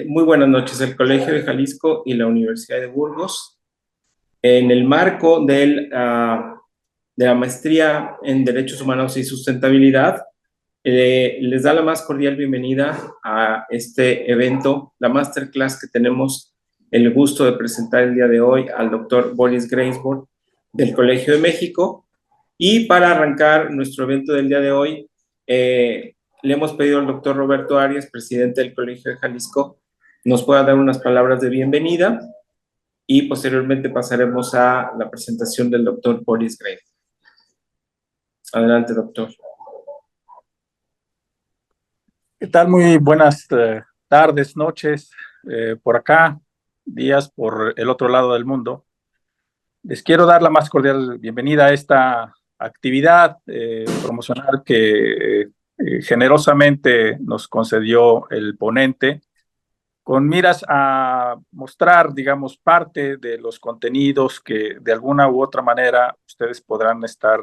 Muy buenas noches. El Colegio de Jalisco y la Universidad de Burgos, en el marco de la maestría en Derechos Humanos y Sustentabilidad, les da la más cordial bienvenida a este evento, la masterclass que tenemos el gusto de presentar el día de hoy al doctor Boris Greinsborg del Colegio de México. Y para arrancar nuestro evento del día de hoy, le hemos pedido al doctor Roberto Arias, presidente del Colegio de Jalisco, nos pueda dar unas palabras de bienvenida y posteriormente pasaremos a la presentación del doctor Boris Greinsborg. Adelante, doctor. ¿Qué tal? Muy buenas tardes, noches, por acá, días por el otro lado del mundo. Les quiero dar la más cordial bienvenida a esta actividad promocional que generosamente nos concedió el ponente, con miras a mostrar, digamos, parte de los contenidos que de alguna u otra manera ustedes podrán estar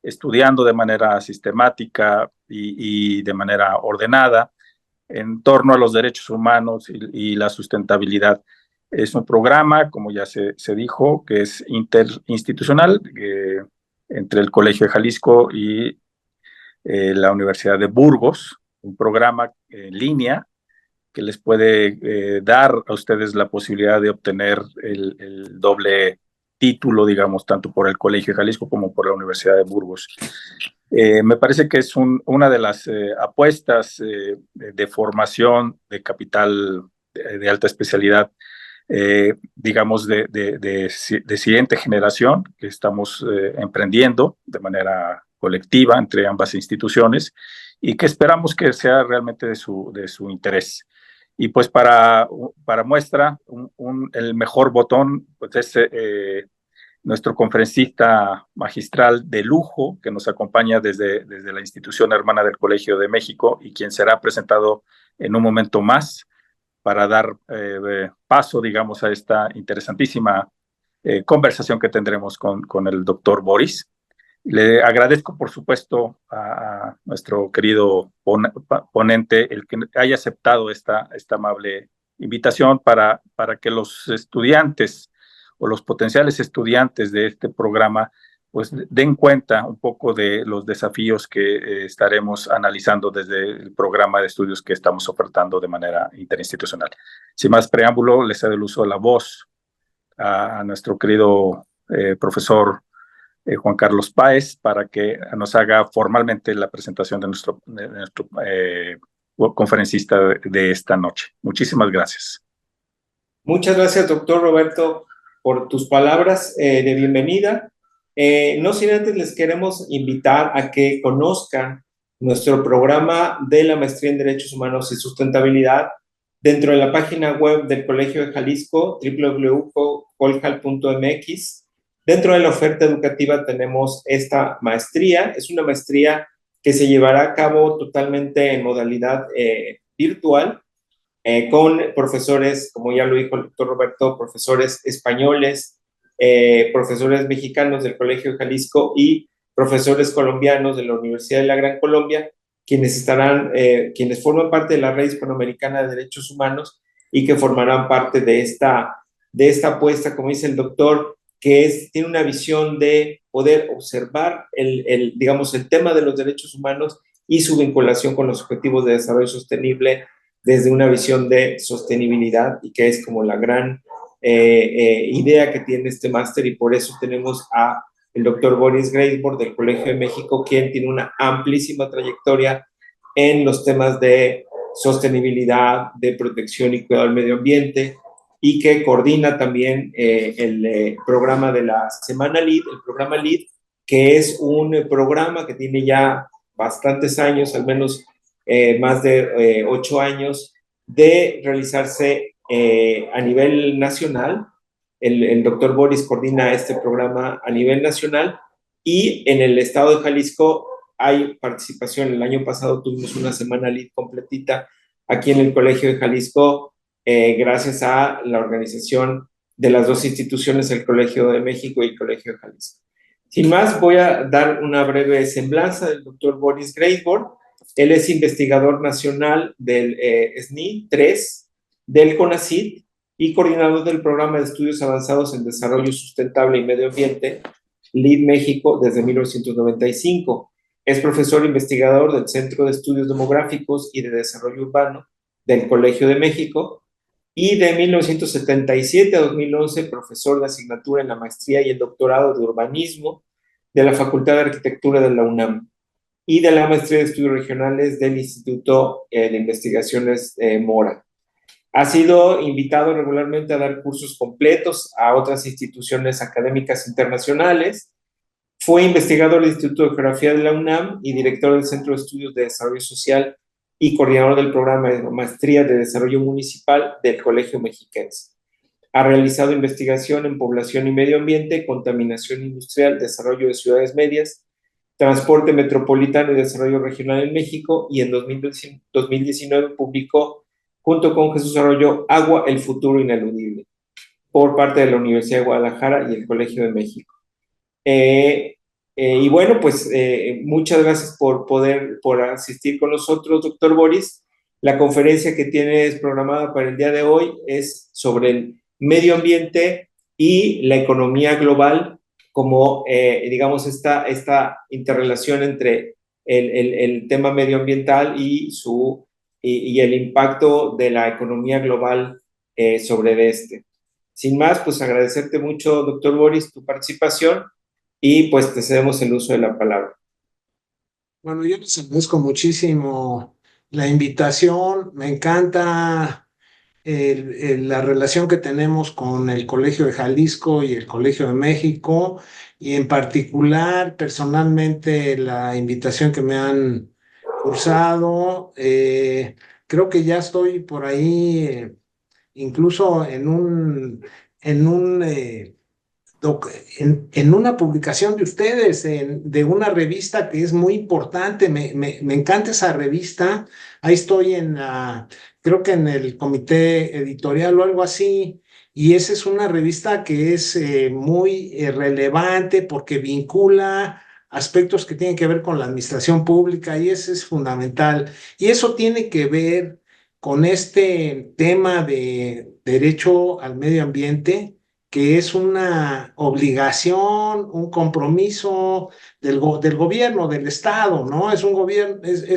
estudiando de manera sistemática y de manera ordenada en torno a los derechos humanos y la sustentabilidad. Es un programa, como ya se dijo, que es interinstitucional entre el Colegio de Jalisco y la Universidad de Burgos, un programa en línea que les puede dar a ustedes la posibilidad de obtener el doble título, digamos, tanto por el Colegio de Jalisco como por la Universidad de Burgos. Me parece que es una de las apuestas de formación de capital de alta especialidad, digamos, de siguiente generación que estamos emprendiendo de manera colectiva entre ambas instituciones y que esperamos que sea realmente de su interés. Y pues para muestra, el mejor botón pues es nuestro conferencista magistral de lujo que nos acompaña desde la institución hermana del Colegio de México y quien será presentado en un momento más para dar paso, digamos, a esta interesantísima conversación que tendremos con el doctor Boris. Le agradezco, por supuesto, a nuestro querido ponente el que haya aceptado esta amable invitación para que los estudiantes o los potenciales estudiantes de este programa pues den cuenta un poco de los desafíos que estaremos analizando desde el programa de estudios que estamos ofertando de manera interinstitucional. Sin más preámbulo, les cedo el uso de la voz a nuestro querido profesor Juan Carlos Páez para que nos haga formalmente la presentación de nuestro conferencista de esta noche. Muchísimas gracias. Muchas gracias, doctor Roberto, por tus palabras de bienvenida. No sin antes les queremos invitar a que conozcan nuestro programa de la Maestría en Derechos Humanos y Sustentabilidad dentro de la página web del Colegio de Jalisco, www.coljal.mx. Dentro de la oferta educativa tenemos esta maestría. Es una maestría que se llevará a cabo totalmente en modalidad virtual, con profesores, como ya lo dijo el doctor Roberto, profesores españoles, profesores mexicanos del Colegio de Jalisco y profesores colombianos de la Universidad de la Gran Colombia, quienes forman parte de la Red Hispanoamericana de Derechos Humanos y que formarán parte de esta apuesta, como dice el doctor, que tiene una visión de poder observar digamos, el tema de los derechos humanos y su vinculación con los objetivos de desarrollo sostenible desde una visión de sostenibilidad, y que es como la gran idea que tiene este máster, y por eso tenemos a el doctor Boris Greinsborg del Colegio de México, quien tiene una amplísima trayectoria en los temas de sostenibilidad, de protección y cuidado del medio ambiente, y que coordina también el programa de la Semana LEED, el programa LEED, que es un programa que tiene ya bastantes años, al menos más de 8 años, de realizarse a nivel nacional. El doctor Boris coordina este programa a nivel nacional, y en el estado de Jalisco hay participación. El año pasado tuvimos una semana LEED completita aquí en el Colegio de Jalisco, gracias a la organización de las dos instituciones, el Colegio de México y el Colegio de Jalisco. Sin más, voy a dar una breve semblanza del doctor Boris Greinsborg. Él es investigador nacional del SNI 3 del CONACYT y coordinador del Programa de Estudios Avanzados en Desarrollo Sustentable y Medio Ambiente, LEED México, desde 1995. Es profesor investigador del Centro de Estudios Demográficos y de Desarrollo Urbano del Colegio de México y de 1977 a 2011 profesor de asignatura en la maestría y el doctorado de urbanismo de la Facultad de Arquitectura de la UNAM y de la maestría de estudios regionales del Instituto de Investigaciones Mora. Ha sido invitado regularmente a dar cursos completos a otras instituciones académicas internacionales. Fue investigador del Instituto de Geografía de la UNAM y director del Centro de Estudios de Desarrollo Social y coordinador del programa de maestría de desarrollo municipal del Colegio Mexiquense. Ha realizado investigación en población y medio ambiente, contaminación industrial, desarrollo de ciudades medias, transporte metropolitano y desarrollo regional en México, y en 2019 publicó junto con Jesús Arroyo Agua, el futuro ineludible, por parte de la Universidad de Guadalajara y el Colegio de México. Y bueno, pues muchas gracias por asistir con nosotros, doctor Boris. La conferencia que tienes programada para el día de hoy es sobre el medio ambiente y la economía global, como, digamos, esta interrelación entre el tema medioambiental y el impacto de la economía global sobre este. Sin más, pues agradecerte mucho, doctor Boris, tu participación y pues te cedemos el uso de la palabra. Bueno, yo les agradezco muchísimo la invitación. Me encanta la relación que tenemos con el Colegio de Jalisco y el Colegio de México, y en particular, personalmente, la invitación que me han cursado. Creo que ya estoy por ahí, incluso en un en una publicación de ustedes, de una revista que es muy importante. Me encanta esa revista. Ahí estoy creo que en el comité editorial o algo así. Y esa es una revista que es muy relevante porque vincula aspectos que tienen que ver con la administración pública, y eso es fundamental. Y eso tiene que ver con este tema de derecho al medio ambiente, que es una obligación, un compromiso del gobierno, del Estado, ¿no? Es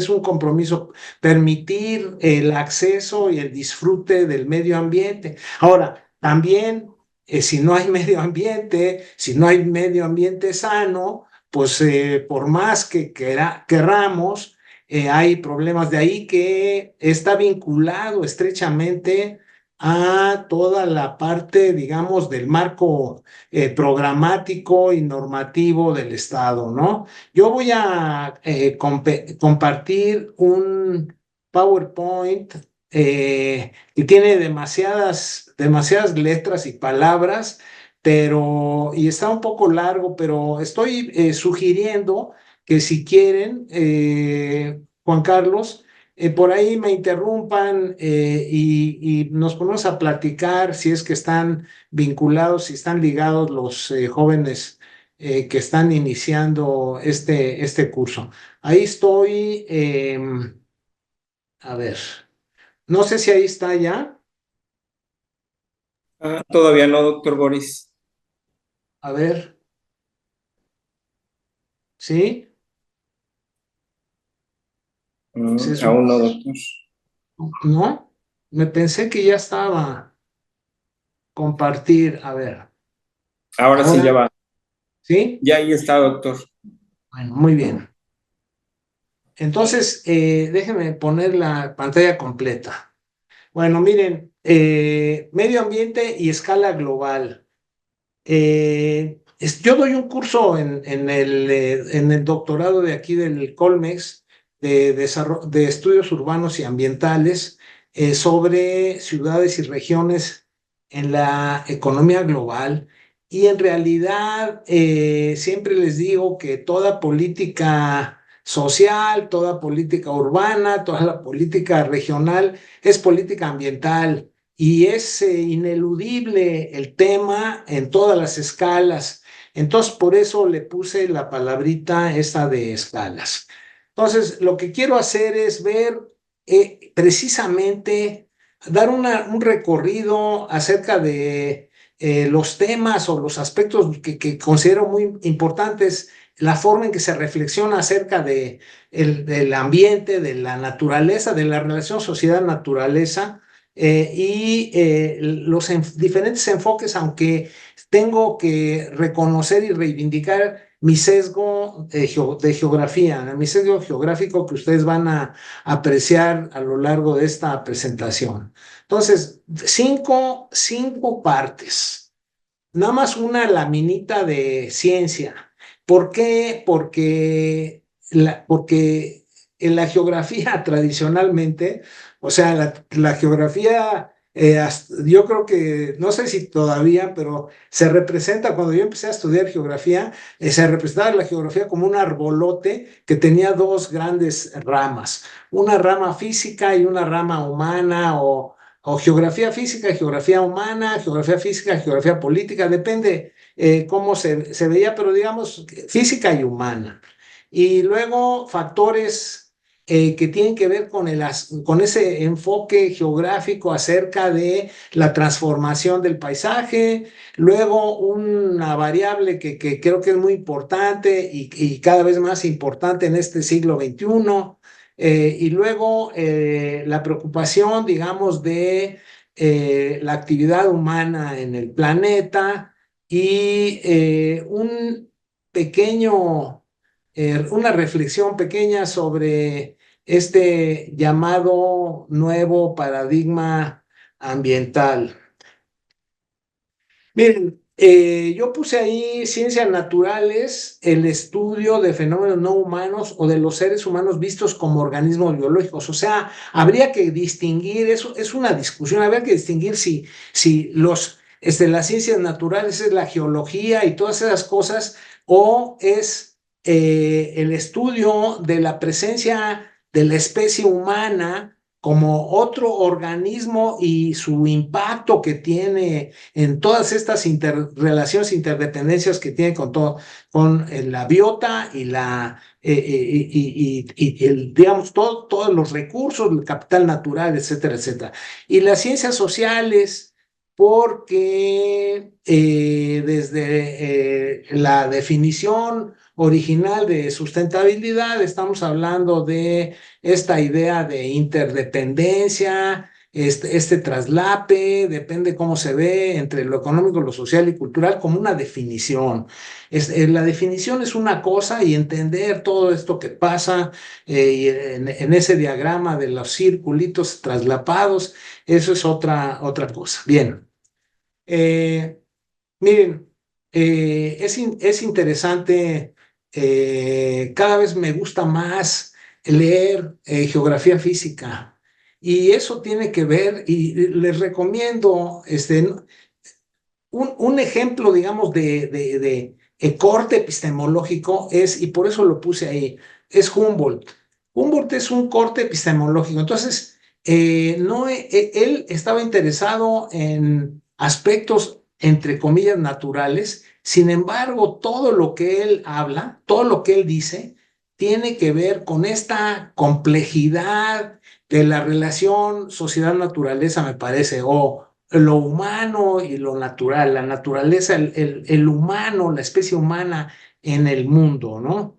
un compromiso permitir el acceso y el disfrute del medio ambiente. Ahora, también, si no hay medio ambiente, si no hay medio ambiente sano, pues por más que querramos, hay problemas. De ahí que está vinculado estrechamente a toda la parte, digamos, del marco programático y normativo del Estado, ¿no? Yo voy a compartir un PowerPoint que tiene demasiadas letras y palabras, y está un poco largo, pero estoy sugiriendo que, si quieren, Juan Carlos, por ahí me interrumpan, y nos ponemos a platicar si es que están vinculados, si están ligados los jóvenes que están iniciando este curso. Ahí estoy. A ver, no sé si ahí está ya. Todavía no, doctor Boris. A ver, ¿sí? Aún no, doctor. ¿No? Me pensé que ya estaba. Compartir, a ver. Ahora sí, ya va. ¿Sí? Ya ahí está, doctor. Bueno, muy bien. Entonces, déjenme poner la pantalla completa. Bueno, miren, medio ambiente y escala global. Yo doy un curso en el doctorado de aquí del Colmex, de estudios urbanos y ambientales, sobre ciudades y regiones en la economía global. Y en realidad, siempre les digo que toda política social, toda política urbana, toda la política regional es política ambiental. Y es ineludible el tema en todas las escalas. Entonces, por eso le puse la palabrita esta de escalas. Entonces, lo que quiero hacer es ver precisamente dar un recorrido acerca de los temas o los aspectos que considero muy importantes, la forma en que se reflexiona acerca del ambiente, de la naturaleza, de la relación sociedad-naturaleza los diferentes enfoques, aunque tengo que reconocer y reivindicar mi sesgo de geografía, mi sesgo geográfico que ustedes van a apreciar a lo largo de esta presentación. Entonces, cinco partes, nada más una laminita de ciencia. ¿Por qué? Porque en la geografía tradicionalmente, o sea, la geografía, yo creo que, no sé si todavía, pero se representa, cuando yo empecé a estudiar geografía, se representaba la geografía como un arbolote que tenía dos grandes ramas, una rama física y una rama humana, o geografía física, geografía humana, geografía física, geografía política, depende cómo se veía, pero digamos física y humana. Y luego factores que tienen que ver con ese enfoque geográfico acerca de la transformación del paisaje, luego una variable que creo que es muy importante y cada vez más importante en este siglo XXI, y luego la preocupación, digamos, de la actividad humana en el planeta y una reflexión pequeña sobre este llamado nuevo paradigma ambiental. Miren, yo puse ahí ciencias naturales, el estudio de fenómenos no humanos o de los seres humanos vistos como organismos biológicos. O sea, habría que distinguir, eso es una discusión, habría que distinguir si las ciencias naturales es la geología y todas esas cosas, o es el estudio de la presencia de la especie humana como otro organismo y su impacto que tiene en todas estas relaciones, interdependencias que tiene con todo, con la biota digamos, todos los recursos, el capital natural, etcétera, etcétera. Y las ciencias sociales, porque desde la definición original de sustentabilidad estamos hablando de esta idea de interdependencia, este traslape, depende cómo se ve entre lo económico, lo social y cultural, como una definición. La definición es una cosa y entender todo esto que pasa y en ese diagrama de los circulitos traslapados, eso es otra cosa. Bien. Miren, es interesante, cada vez me gusta más leer geografía física y eso tiene que ver, y les recomiendo un ejemplo, digamos, de corte epistemológico y por eso lo puse ahí, es Humboldt. Humboldt es un corte epistemológico, entonces, él estaba interesado en aspectos, entre comillas, naturales, sin embargo, todo lo que él habla, todo lo que él dice, tiene que ver con esta complejidad de la relación sociedad-naturaleza, me parece, o lo humano y lo natural, la naturaleza, el humano, la especie humana en el mundo, ¿no?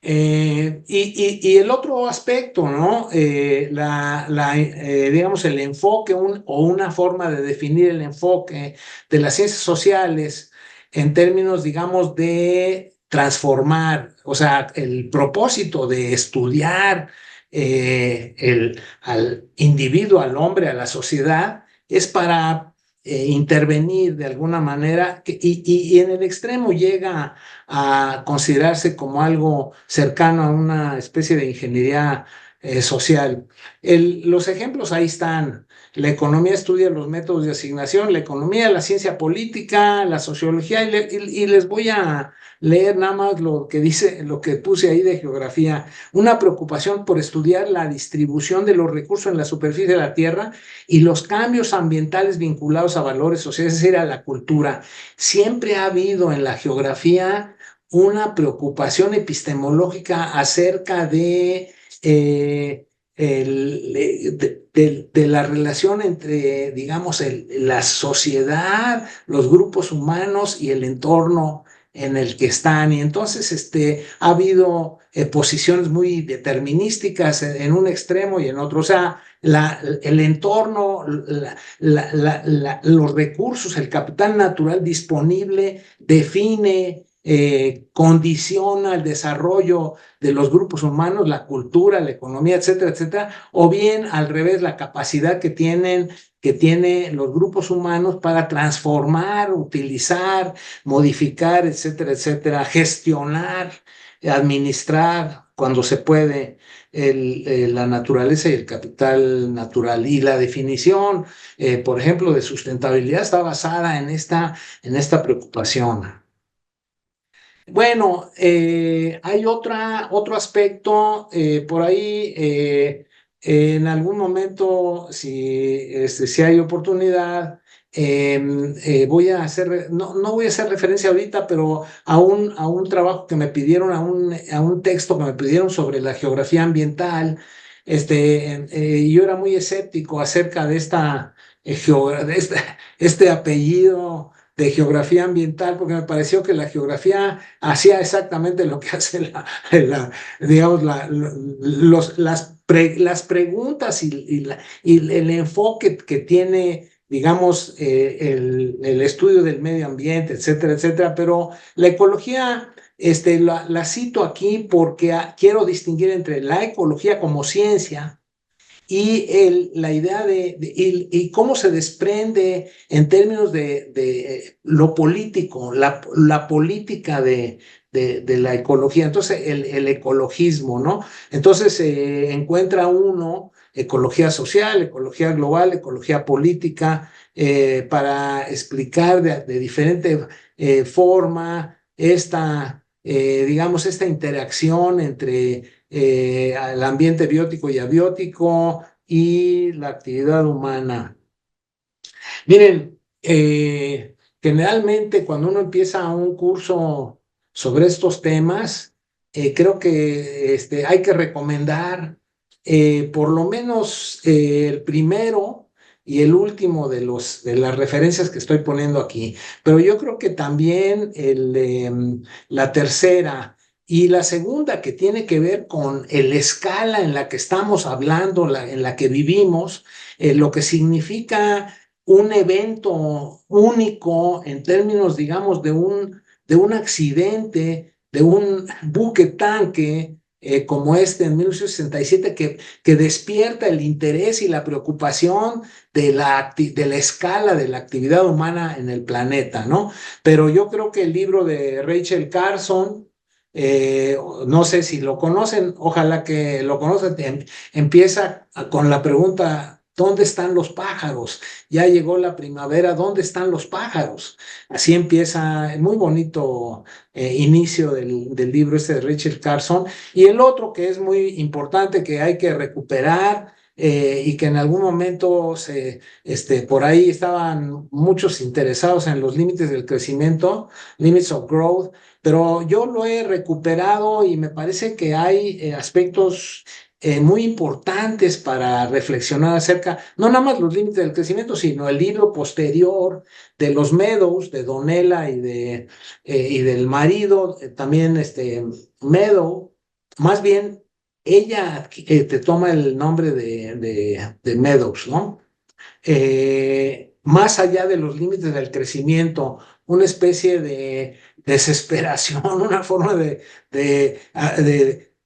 Y el otro aspecto, ¿no? Digamos, el enfoque o una forma de definir el enfoque de las ciencias sociales en términos, digamos, de transformar, o sea, el propósito de estudiar al individuo, al hombre, a la sociedad, es para intervenir de alguna manera y en el extremo llega a considerarse como algo cercano a una especie de ingeniería social. Los ejemplos ahí están. La economía estudia los métodos de asignación, la economía, la ciencia política, la sociología, y les voy a leer nada más lo que dice, lo que puse ahí de geografía. Una preocupación por estudiar la distribución de los recursos en la superficie de la Tierra y los cambios ambientales vinculados a valores sociales, es decir, a la cultura. Siempre ha habido en la geografía una preocupación epistemológica acerca de de la relación entre, digamos, la sociedad, los grupos humanos y el entorno en el que están. Y entonces ha habido posiciones muy determinísticas en un extremo y en otro. O sea, el entorno, los recursos, el capital natural disponible define, condiciona el desarrollo de los grupos humanos, la cultura, la economía, etcétera, etcétera, o bien al revés, la capacidad que tienen los grupos humanos para transformar, utilizar, modificar, etcétera, etcétera, gestionar, administrar cuando se puede la naturaleza y el capital natural. Y la definición, por ejemplo, de sustentabilidad está basada en esta preocupación. Bueno, hay otro aspecto por ahí. En algún momento, si hay oportunidad, voy a hacer, no voy a hacer referencia ahorita, pero a un trabajo que me pidieron, a un texto que me pidieron sobre la geografía ambiental. Yo era muy escéptico acerca de este apellido de geografía ambiental, porque me pareció que la geografía hacía exactamente lo que hace digamos, las preguntas y el enfoque que tiene, digamos, el estudio del medio ambiente, etcétera, etcétera. Pero la ecología, la cito aquí porque quiero distinguir entre la ecología como ciencia y la idea y cómo se desprende en términos de lo político, la política de la ecología. Entonces, el ecologismo, ¿no? Entonces, encuentra uno ecología social, ecología global, ecología política, para explicar de diferente forma digamos, esta interacción entre el ambiente biótico y abiótico y la actividad humana. Miren, generalmente cuando uno empieza un curso sobre estos temas, creo que hay que recomendar por lo menos el primero y el último de las referencias que estoy poniendo aquí. Pero yo creo que también la tercera y la segunda, que tiene que ver con la escala en la que estamos hablando, en la que vivimos, lo que significa un evento único en términos, digamos, de un accidente, de un buque tanque como en 1967, que despierta el interés y la preocupación de la escala de la actividad humana en el planeta, ¿no? Pero yo creo que el libro de Rachel Carson, no sé si lo conocen, ojalá que lo conozcan, empieza con la pregunta: ¿dónde están los pájaros? Ya llegó la primavera, ¿dónde están los pájaros? Así empieza el muy bonito inicio del libro de Rachel Carson. Y el otro que es muy importante, que hay que recuperar, y que en algún momento por ahí estaban muchos interesados en los límites del crecimiento, Limits of Growth, pero yo lo he recuperado y me parece que hay aspectos muy importantes para reflexionar acerca, no nada más los límites del crecimiento, sino el libro posterior de los Meadows, de Donella y del marido, también Meadow. Más bien, ella te toma el nombre de Meadows, ¿no? Más allá de los límites del crecimiento, una especie de desesperación, una forma de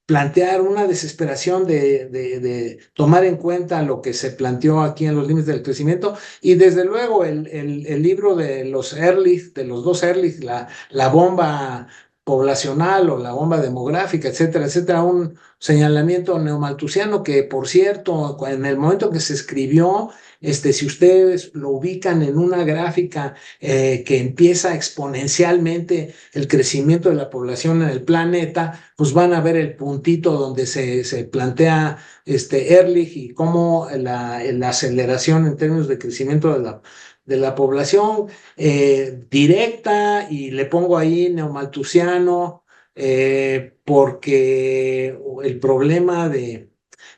plantear una desesperación de tomar en cuenta lo que se planteó aquí en los límites del crecimiento. Y desde luego el libro de los Ehrlich, de los dos Ehrlich, la bomba poblacional o la bomba demográfica, etcétera, etcétera, un señalamiento neomalthusiano que, por cierto, en el momento que se escribió, si ustedes lo ubican en una gráfica que empieza exponencialmente el crecimiento de la población en el planeta, pues van a ver el puntito donde se plantea Ehrlich y cómo la aceleración en términos de crecimiento de la población directa, y le pongo ahí neomalthusiano, porque el problema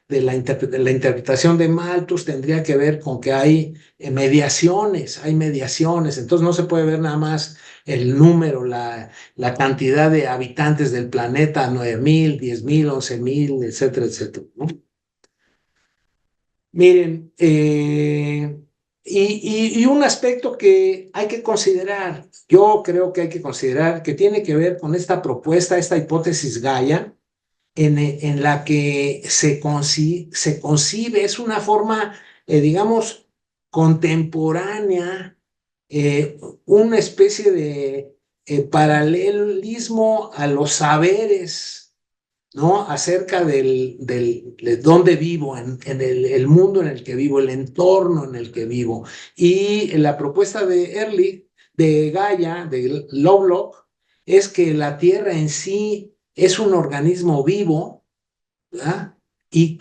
la interpretación de Malthus tendría que ver con que hay mediaciones, entonces no se puede ver nada más el número, la cantidad de habitantes del planeta, 9,000, 10,000, 11,000, etcétera, etcétera, ¿no? Miren, y un aspecto que hay que considerar, yo creo que hay que considerar, que tiene que ver con esta propuesta, esta hipótesis Gaia, en la que se concibe, es una forma, digamos, contemporánea, una especie de paralelismo a los saberes, ¿no? Acerca de dónde vivo, en el mundo en el que vivo, el entorno en el que vivo. Y la propuesta de Ehrlich, de Gaia, de Lovelock, es que la Tierra en sí es un organismo vivo, ¿verdad? Y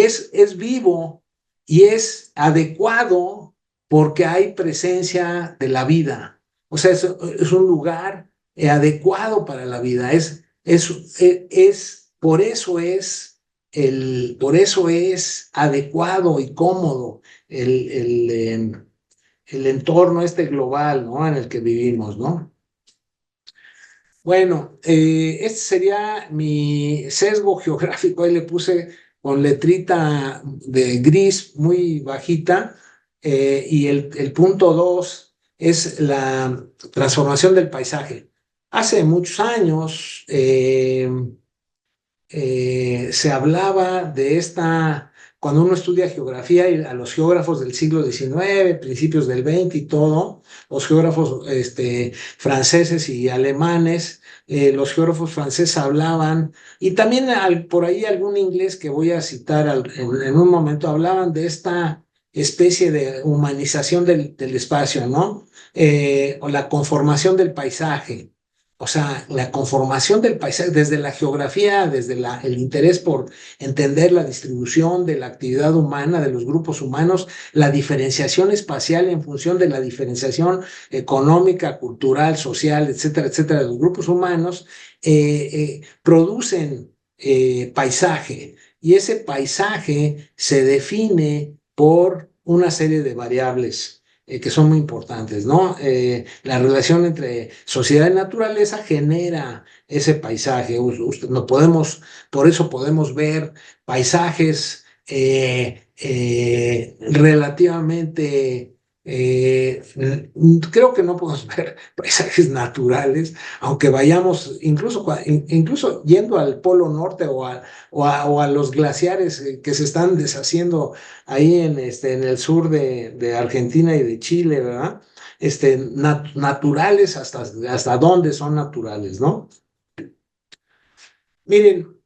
es vivo y es adecuado porque hay presencia de la vida. O sea, es un lugar adecuado para la vida. Por eso es adecuado y cómodo el entorno este global, ¿no? En el que vivimos, ¿no? Bueno, este sería mi sesgo geográfico. Ahí le puse con letrita de gris muy bajita. Y el punto 2 es la transformación del paisaje. Hace muchos años se hablaba de cuando uno estudia geografía y a los geógrafos del siglo XIX, principios del XX y todo, los geógrafos franceses y alemanes, los geógrafos franceses hablaban, y también por ahí algún inglés que voy a citar en un momento, hablaban de esta especie de humanización del espacio, ¿no? O la conformación del paisaje. O sea, la conformación del paisaje desde la geografía, desde el interés por entender la distribución de la actividad humana, de los grupos humanos, la diferenciación espacial en función de la diferenciación económica, cultural, social, etcétera, etcétera, de los grupos humanos, producen paisaje. Y ese paisaje se define por una serie de variables que son muy importantes, ¿no? La relación entre sociedad y naturaleza genera ese paisaje. Por eso podemos ver paisajes relativamente, creo que no podemos ver paisajes naturales, aunque vayamos, incluso yendo al Polo Norte o a los glaciares que se están deshaciendo ahí en el sur de Argentina y de Chile, ¿verdad? Naturales, hasta dónde son naturales, ¿no? Miren,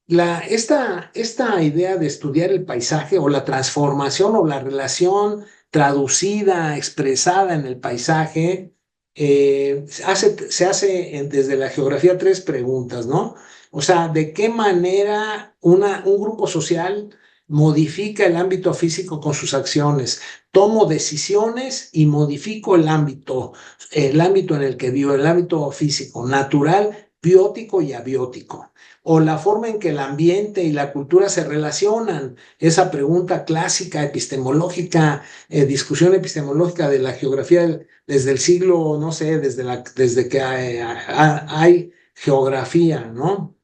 esta idea de estudiar el paisaje o la transformación o la relación traducida, expresada en el paisaje, se hace desde la geografía 3 preguntas, ¿no? O sea, ¿de qué manera un grupo social modifica el ámbito físico con sus acciones? Tomo decisiones y modifico el ámbito en el que vivo, el ámbito físico, natural, biótico y abiótico, o la forma en que el ambiente y la cultura se relacionan, esa pregunta clásica epistemológica, discusión epistemológica de la geografía desde el siglo, no sé, desde que hay geografía, ¿no?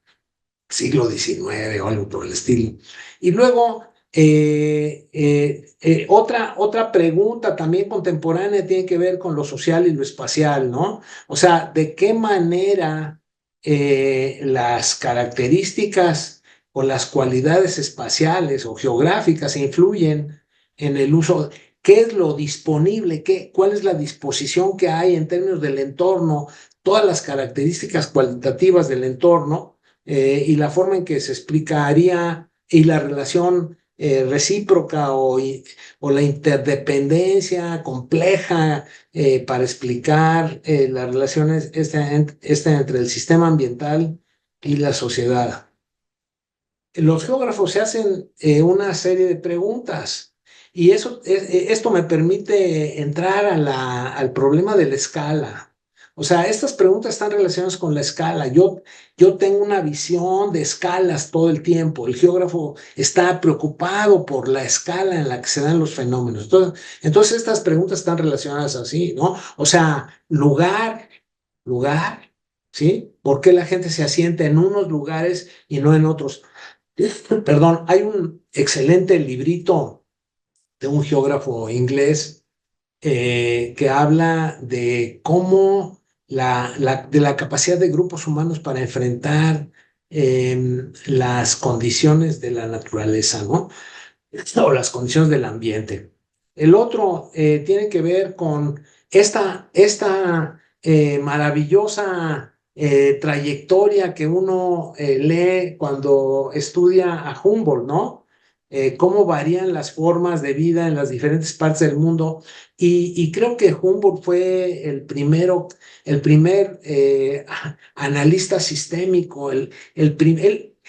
Siglo XIX o algo por el estilo. Y luego, otra pregunta también contemporánea tiene que ver con lo social y lo espacial, ¿no? O sea, ¿de qué manera las características o las cualidades espaciales o geográficas influyen en el uso? ¿Qué es lo disponible? ¿Cuál es la disposición que hay en términos del entorno? Todas las características cualitativas del entorno y la forma en que se explicaría y la relación recíproca o la interdependencia compleja para explicar las relaciones entre el sistema ambiental y la sociedad. Los geógrafos se hacen una serie de preguntas y esto me permite entrar al problema de la escala. O sea, estas preguntas están relacionadas con la escala. Yo tengo una visión de escalas todo el tiempo. El geógrafo está preocupado por la escala en la que se dan los fenómenos. Entonces estas preguntas están relacionadas así, ¿no? O sea, lugar, ¿sí? ¿Por qué la gente se asienta en unos lugares y no en otros? Perdón, hay un excelente librito de un geógrafo inglés que habla de cómo de la capacidad de grupos humanos para enfrentar las condiciones de la naturaleza, ¿no? O las condiciones del ambiente. El otro tiene que ver con esta maravillosa trayectoria que uno lee cuando estudia a Humboldt, ¿no? Cómo varían las formas de vida en las diferentes partes del mundo. Y creo que Humboldt fue el primer analista sistémico, él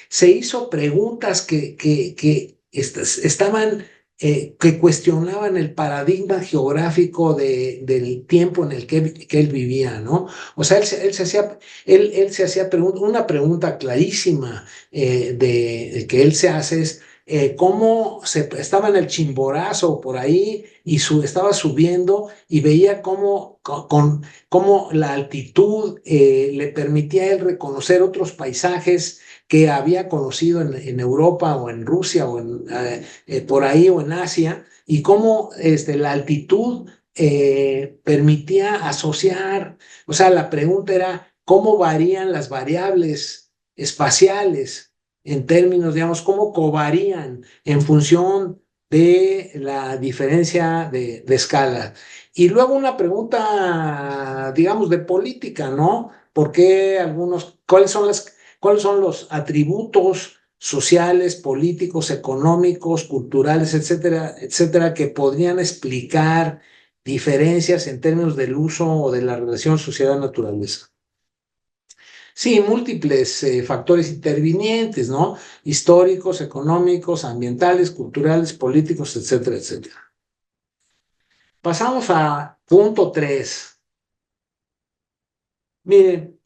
se hizo preguntas que estaban, que cuestionaban el paradigma geográfico del tiempo en el que él vivía, ¿no? O sea, él se hacía una pregunta clarísima que él se hace es, cómo estaba en el Chimborazo por ahí y estaba subiendo y veía cómo la altitud le permitía a él reconocer otros paisajes que había conocido en Europa o en Rusia o por ahí o en Asia, y cómo la altitud permitía asociar, o sea, la pregunta era cómo varían las variables espaciales en términos, digamos, cómo covarían en función de la diferencia de escala. Y luego una pregunta, digamos, de política, ¿no? ¿Por qué cuáles son los atributos sociales, políticos, económicos, culturales, etcétera, etcétera, que podrían explicar diferencias en términos del uso o de la relación sociedad-naturaleza? Sí, múltiples factores intervinientes, ¿no? Históricos, económicos, ambientales, culturales, políticos, etcétera, etcétera. Pasamos a punto 3. Miren,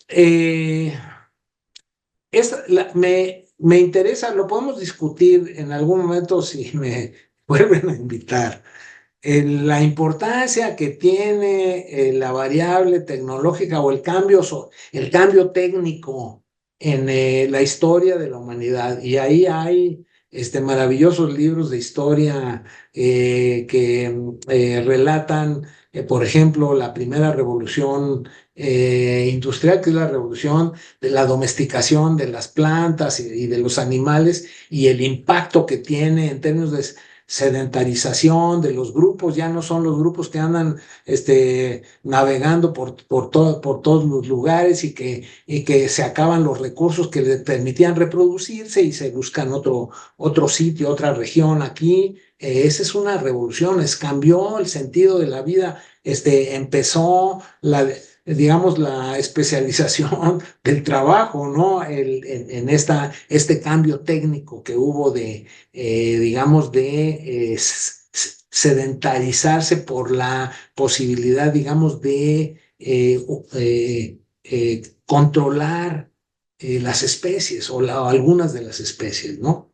me interesa, lo podemos discutir en algún momento si me vuelven a invitar. La importancia que tiene la variable tecnológica o el cambio técnico en la historia de la humanidad. Y ahí hay maravillosos libros de historia que relatan, por ejemplo, la primera revolución industrial, que es la revolución de la domesticación de las plantas y de los animales, y el impacto que tiene en términos de sedentarización de los grupos. Ya no son los grupos que andan navegando por todos los lugares y que se acaban los recursos que les permitían reproducirse y se buscan otro sitio, otra región aquí. Esa es una revolución, cambió el sentido de la vida. Empezó digamos, la especialización del trabajo, ¿no? Este cambio técnico que hubo digamos, de sedentarizarse por la posibilidad, digamos, de controlar las especies o algunas de las especies, ¿no?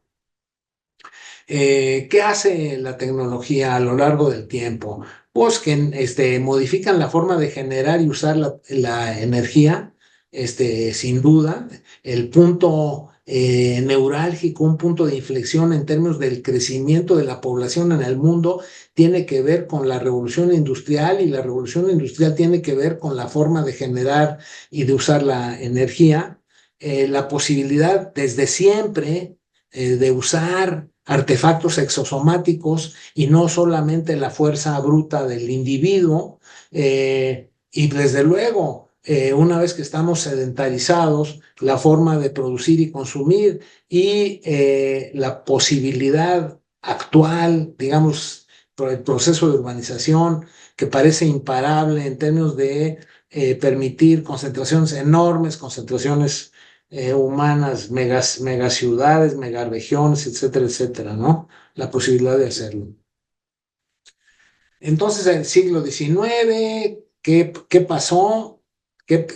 ¿Qué hace la tecnología a lo largo del tiempo? Pues que modifican la forma de generar y usar la energía, sin duda. El punto neurálgico, un punto de inflexión en términos del crecimiento de la población en el mundo, tiene que ver con la revolución industrial, y la revolución industrial tiene que ver con la forma de generar y de usar la energía. La posibilidad desde siempre de usar artefactos exosomáticos y no solamente la fuerza bruta del individuo. Y desde luego, una vez que estamos sedentarizados, la forma de producir y consumir y la posibilidad actual, digamos, por el proceso de urbanización que parece imparable en términos de permitir concentraciones enormes, concentraciones humanas, megaciudades, megaregiones, etcétera, etcétera, ¿no? La posibilidad de hacerlo. Entonces, en el siglo XIX, ¿qué pasó?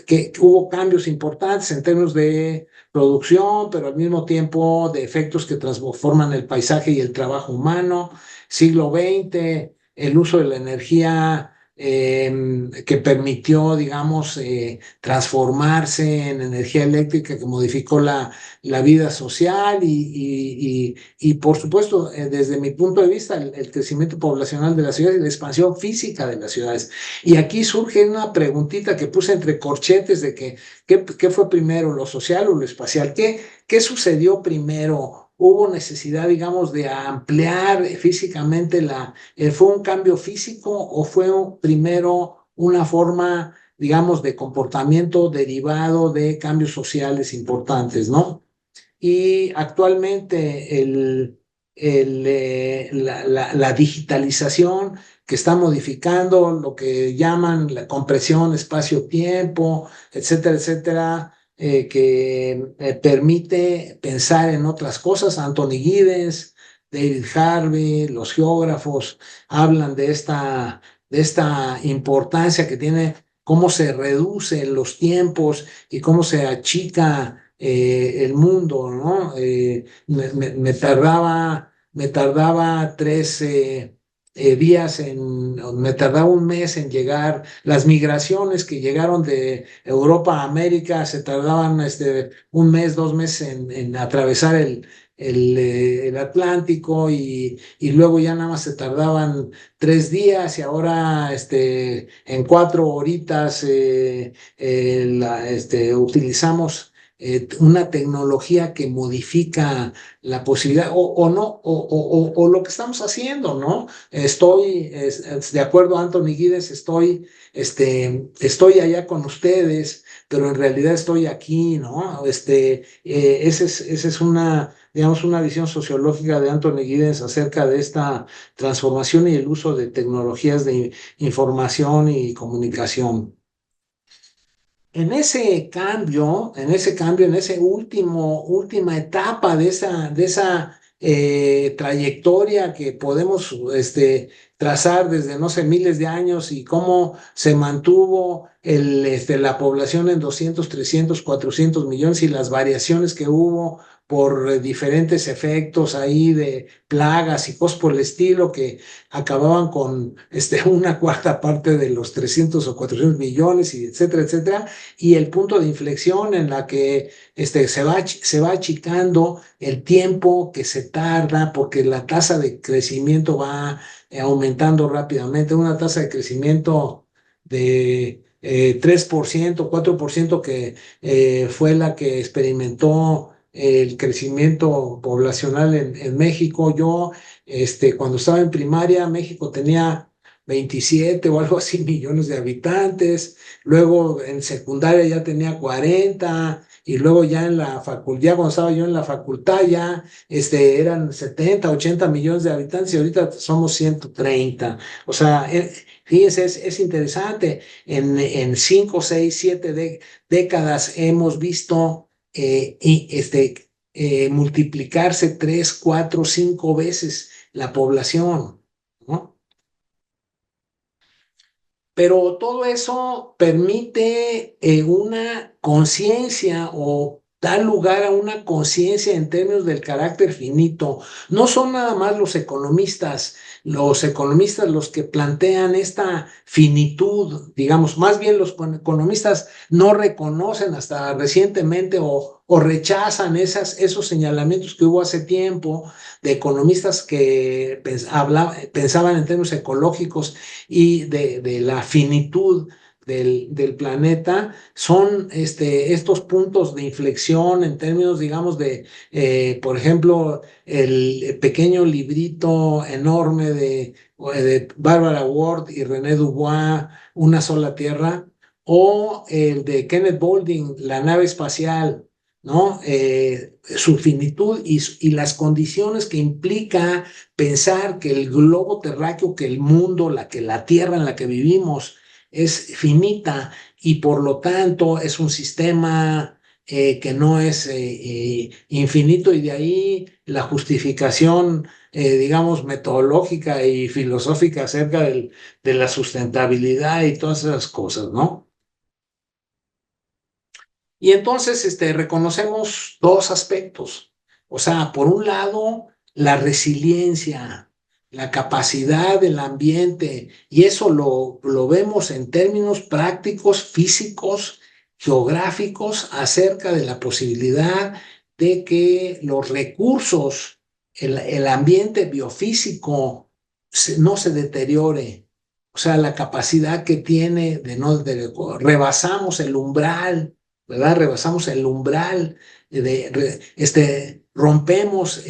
que hubo cambios importantes en términos de producción, pero al mismo tiempo de efectos que transforman el paisaje y el trabajo humano. Siglo XX, el uso de la energía que permitió, digamos, transformarse en energía eléctrica que modificó la vida social y por supuesto, desde mi punto de vista, el crecimiento poblacional de las ciudades y la expansión física de las ciudades. Y aquí surge una preguntita que puse entre corchetes de que, ¿qué fue primero, lo social o lo espacial? ¿Qué sucedió primero? ¿Hubo necesidad, digamos, de ampliar físicamente fue un cambio físico o fue primero una forma, digamos, de comportamiento derivado de cambios sociales importantes, ¿no? Y actualmente la digitalización que está modificando lo que llaman la compresión espacio-tiempo, etcétera, etcétera, que permite pensar en otras cosas. Anthony Giddens, David Harvey, los geógrafos hablan de esta importancia que tiene, cómo se reducen los tiempos y cómo se achica el mundo, ¿no? Me tardaba 3 días me tardaba un mes en llegar. Las migraciones que llegaron de Europa a América se tardaban un mes, 2 meses en atravesar el Atlántico y luego ya nada más se tardaban 3 días y ahora en 4 horitas utilizamos una tecnología que modifica la posibilidad o no, o lo que estamos haciendo, ¿no? Estoy de acuerdo, Anthony Giddens, estoy allá con ustedes, pero en realidad estoy aquí, ¿no? Esa es digamos, una visión sociológica de Anthony Giddens acerca de esta transformación y el uso de tecnologías de información y comunicación. En ese cambio, en esa última etapa de esa trayectoria que podemos trazar desde, no sé, miles de años y cómo se mantuvo la población en 200, 300, 400 millones y las variaciones que hubo por diferentes efectos ahí de plagas y cosas por el estilo que acababan con una cuarta parte de los 300 o 400 millones, y etcétera, etcétera, y el punto de inflexión en la que se va achicando el tiempo que se tarda porque la tasa de crecimiento va aumentando rápidamente, una tasa de crecimiento de 3%, 4% que fue la que experimentó el crecimiento poblacional en México. Yo, cuando estaba en primaria, México tenía 27 o algo así millones de habitantes, luego en secundaria ya tenía 40, y luego ya en la facultad, cuando estaba yo en la facultad ya eran 70, 80 millones de habitantes y ahorita somos 130. O sea, fíjense, es interesante, en 5, 6, 7 décadas hemos visto multiplicarse 3, 4, 5 veces la población, ¿no? Pero todo eso permite una conciencia o da lugar a una conciencia en términos del carácter finito. No son nada más los economistas los que plantean esta finitud, digamos, más bien los economistas no reconocen hasta recientemente o rechazan esos señalamientos que hubo hace tiempo de economistas que pensaban en términos ecológicos y de la finitud del planeta. Son estos puntos de inflexión en términos, digamos, por ejemplo, el pequeño librito enorme de Barbara Ward y René Dubois, Una sola tierra, o el de Kenneth Boulding, La nave espacial, ¿no? Su finitud y las condiciones que implica pensar que el globo terráqueo, que el mundo, que la tierra en la que vivimos es finita y por lo tanto es un sistema que no es infinito, y de ahí la justificación, digamos, metodológica y filosófica acerca de la sustentabilidad y todas esas cosas, ¿no? Y entonces reconocemos dos aspectos. O sea, por un lado, la resiliencia, la capacidad del ambiente, y eso lo vemos en términos prácticos, físicos, geográficos, acerca de la posibilidad de que los recursos, el ambiente biofísico no se deteriore. O sea, la capacidad que tiene de no rebasamos el umbral, ¿verdad? Rebasamos el umbral, rompemos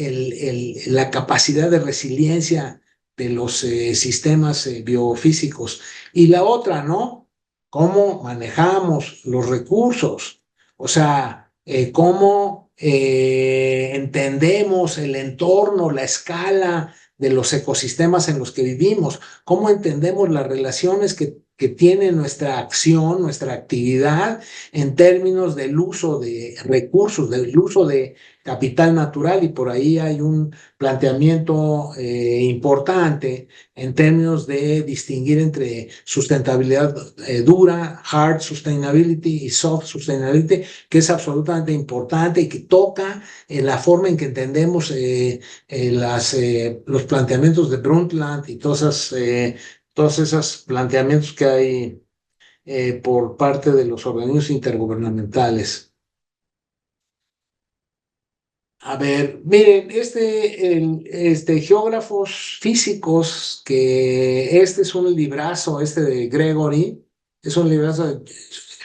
la capacidad de resiliencia de los sistemas biofísicos. Y la otra, ¿no? ¿Cómo manejamos los recursos? O sea, cómo entendemos el entorno, la escala de los ecosistemas en los que vivimos, cómo entendemos las relaciones que tiene nuestra acción, nuestra actividad en términos del uso de recursos, del uso de capital natural, y por ahí hay un planteamiento importante en términos de distinguir entre sustentabilidad dura, hard sustainability, y soft sustainability, que es absolutamente importante y que toca en la forma en que entendemos los planteamientos de Brundtland y todos esos planteamientos que hay por parte de los organismos intergubernamentales. A ver, miren, geógrafos físicos, que este es un librazo, de Gregory, es un librazo de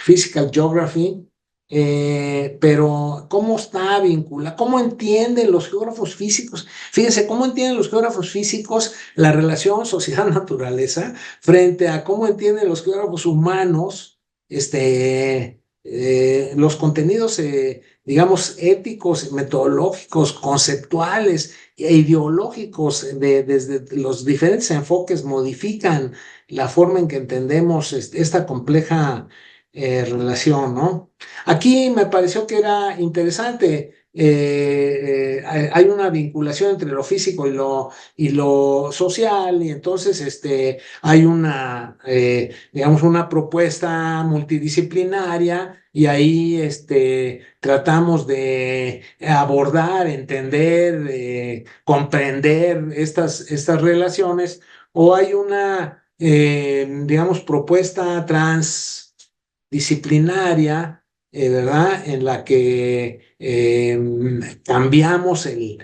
Physical Geography, pero ¿cómo está vinculado? ¿Cómo entienden los geógrafos físicos? Fíjense, ¿cómo entienden los geógrafos físicos la relación sociedad-naturaleza frente a cómo entienden los geógrafos humanos los contenidos, digamos, éticos, metodológicos, conceptuales e ideológicos desde los diferentes enfoques modifican la forma en que entendemos esta compleja relación, ¿no? Aquí me pareció que era interesante. Hay una vinculación entre lo físico y lo social, y entonces hay digamos, una propuesta multidisciplinaria, y ahí tratamos de abordar, entender, comprender estas relaciones, o hay una, digamos, propuesta transdisciplinaria, ¿verdad? En la que cambiamos el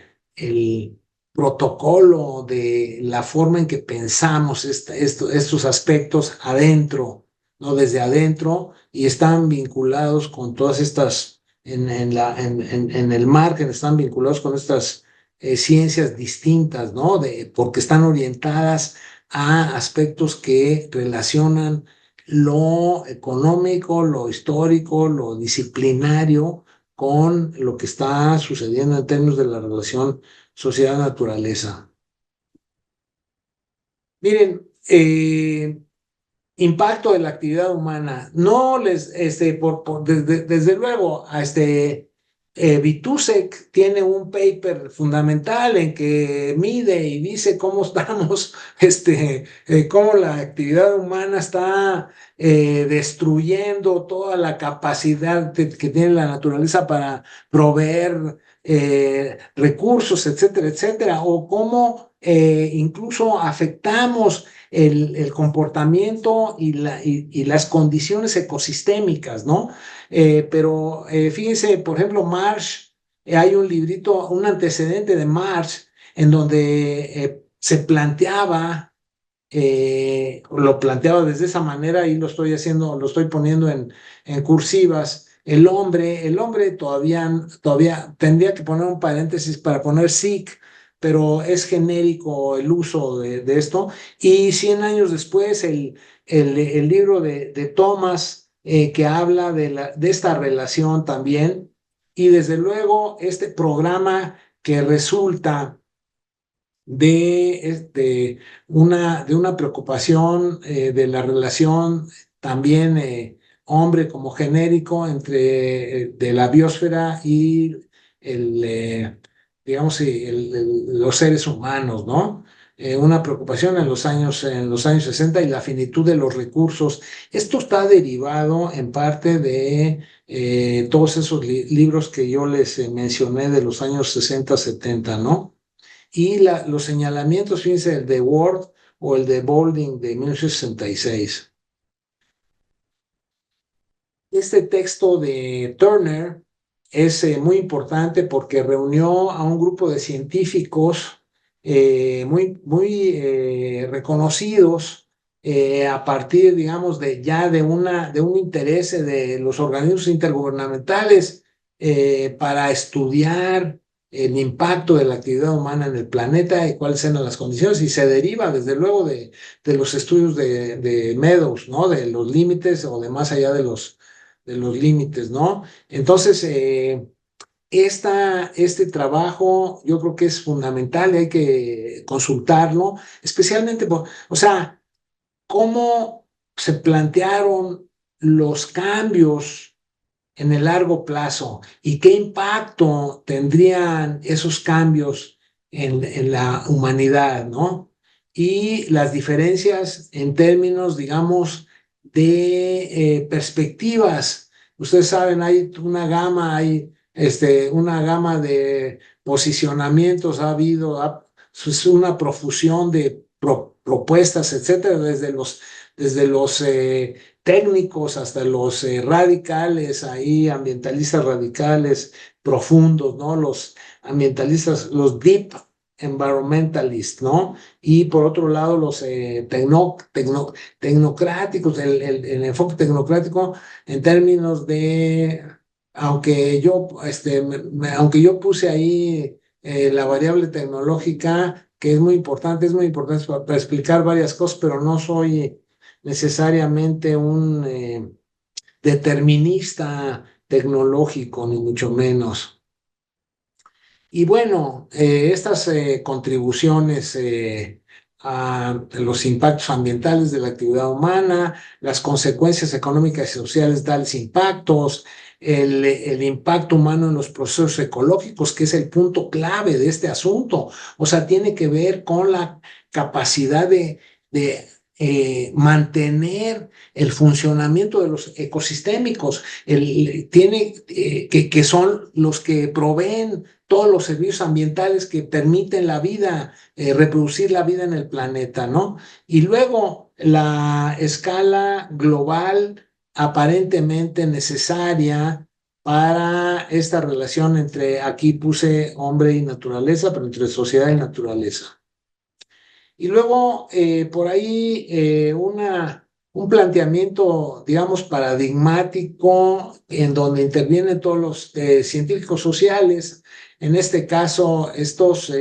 protocolo de la forma en que pensamos estos aspectos adentro, ¿no? Desde adentro, y están vinculados con todas estas, en el margen, están vinculados con estas ciencias distintas, ¿no? Porque están orientadas a aspectos que relacionan lo económico, lo histórico, lo disciplinario con lo que está sucediendo en términos de la relación sociedad-naturaleza. Miren, impacto de la actividad humana. No les, desde luego, Vitusek tiene un paper fundamental en que mide y dice cómo estamos, cómo la actividad humana está destruyendo toda la capacidad que tiene la naturaleza para proveer recursos, etcétera, etcétera, o cómo incluso afectamos el comportamiento y las condiciones ecosistémicas, ¿no? Pero fíjense, por ejemplo, Marsh, hay un librito, un antecedente de Marsh, en donde se planteaba, lo planteaba desde esa manera, y lo estoy poniendo en cursivas. El hombre todavía tendría que poner un paréntesis para poner sic, pero es genérico el uso de esto. Y 100 años después, el libro de Thomas, que habla de esta relación también, y desde luego este programa que resulta de una preocupación de la relación también hombre como genérico entre de la biosfera y digamos, sí, los seres humanos, ¿no? Una preocupación en los años 60, y la finitud de los recursos. Esto está derivado en parte de todos esos libros que yo les mencioné de los años 60, 70, ¿no? Y los señalamientos, fíjense, el de Ward o el de Boulding de 1966. Este texto de Turner es muy importante porque reunió a un grupo de científicos muy reconocidos a partir, digamos, de un interés de los organismos intergubernamentales para estudiar el impacto de la actividad humana en el planeta y cuáles eran las condiciones, y se deriva desde luego de los estudios de Meadows, ¿no? De los límites o de más allá de los límites, ¿no? Entonces, este trabajo yo creo que es fundamental y hay que consultarlo, especialmente o sea, cómo se plantearon los cambios en el largo plazo y qué impacto tendrían esos cambios en la humanidad, ¿no? Y las diferencias en términos, digamos, de perspectivas. Ustedes saben, una gama de posicionamientos, es una profusión de propuestas, etcétera, desde los técnicos hasta los radicales, ahí ambientalistas radicales profundos, ¿no? Los ambientalistas, los deep environmentalists, ¿no? Y por otro lado, los tecnocráticos, el enfoque tecnocrático en términos de, aunque yo puse ahí la variable tecnológica, que es muy importante para explicar varias cosas, pero no soy necesariamente un determinista tecnológico, ni mucho menos. Y bueno, estas contribuciones a los impactos ambientales de la actividad humana, las consecuencias económicas y sociales de tales impactos, el impacto humano en los procesos ecológicos, que es el punto clave de este asunto. O sea, tiene que ver con la capacidad de mantener el funcionamiento de los ecosistémicos, que son los que proveen todos los servicios ambientales que permiten la vida, reproducir la vida en el planeta, ¿no? Y luego la escala global aparentemente necesaria para esta relación aquí puse hombre y naturaleza, pero entre sociedad y naturaleza. Y luego por ahí un planteamiento, digamos, paradigmático en donde intervienen todos los científicos sociales, en este caso estos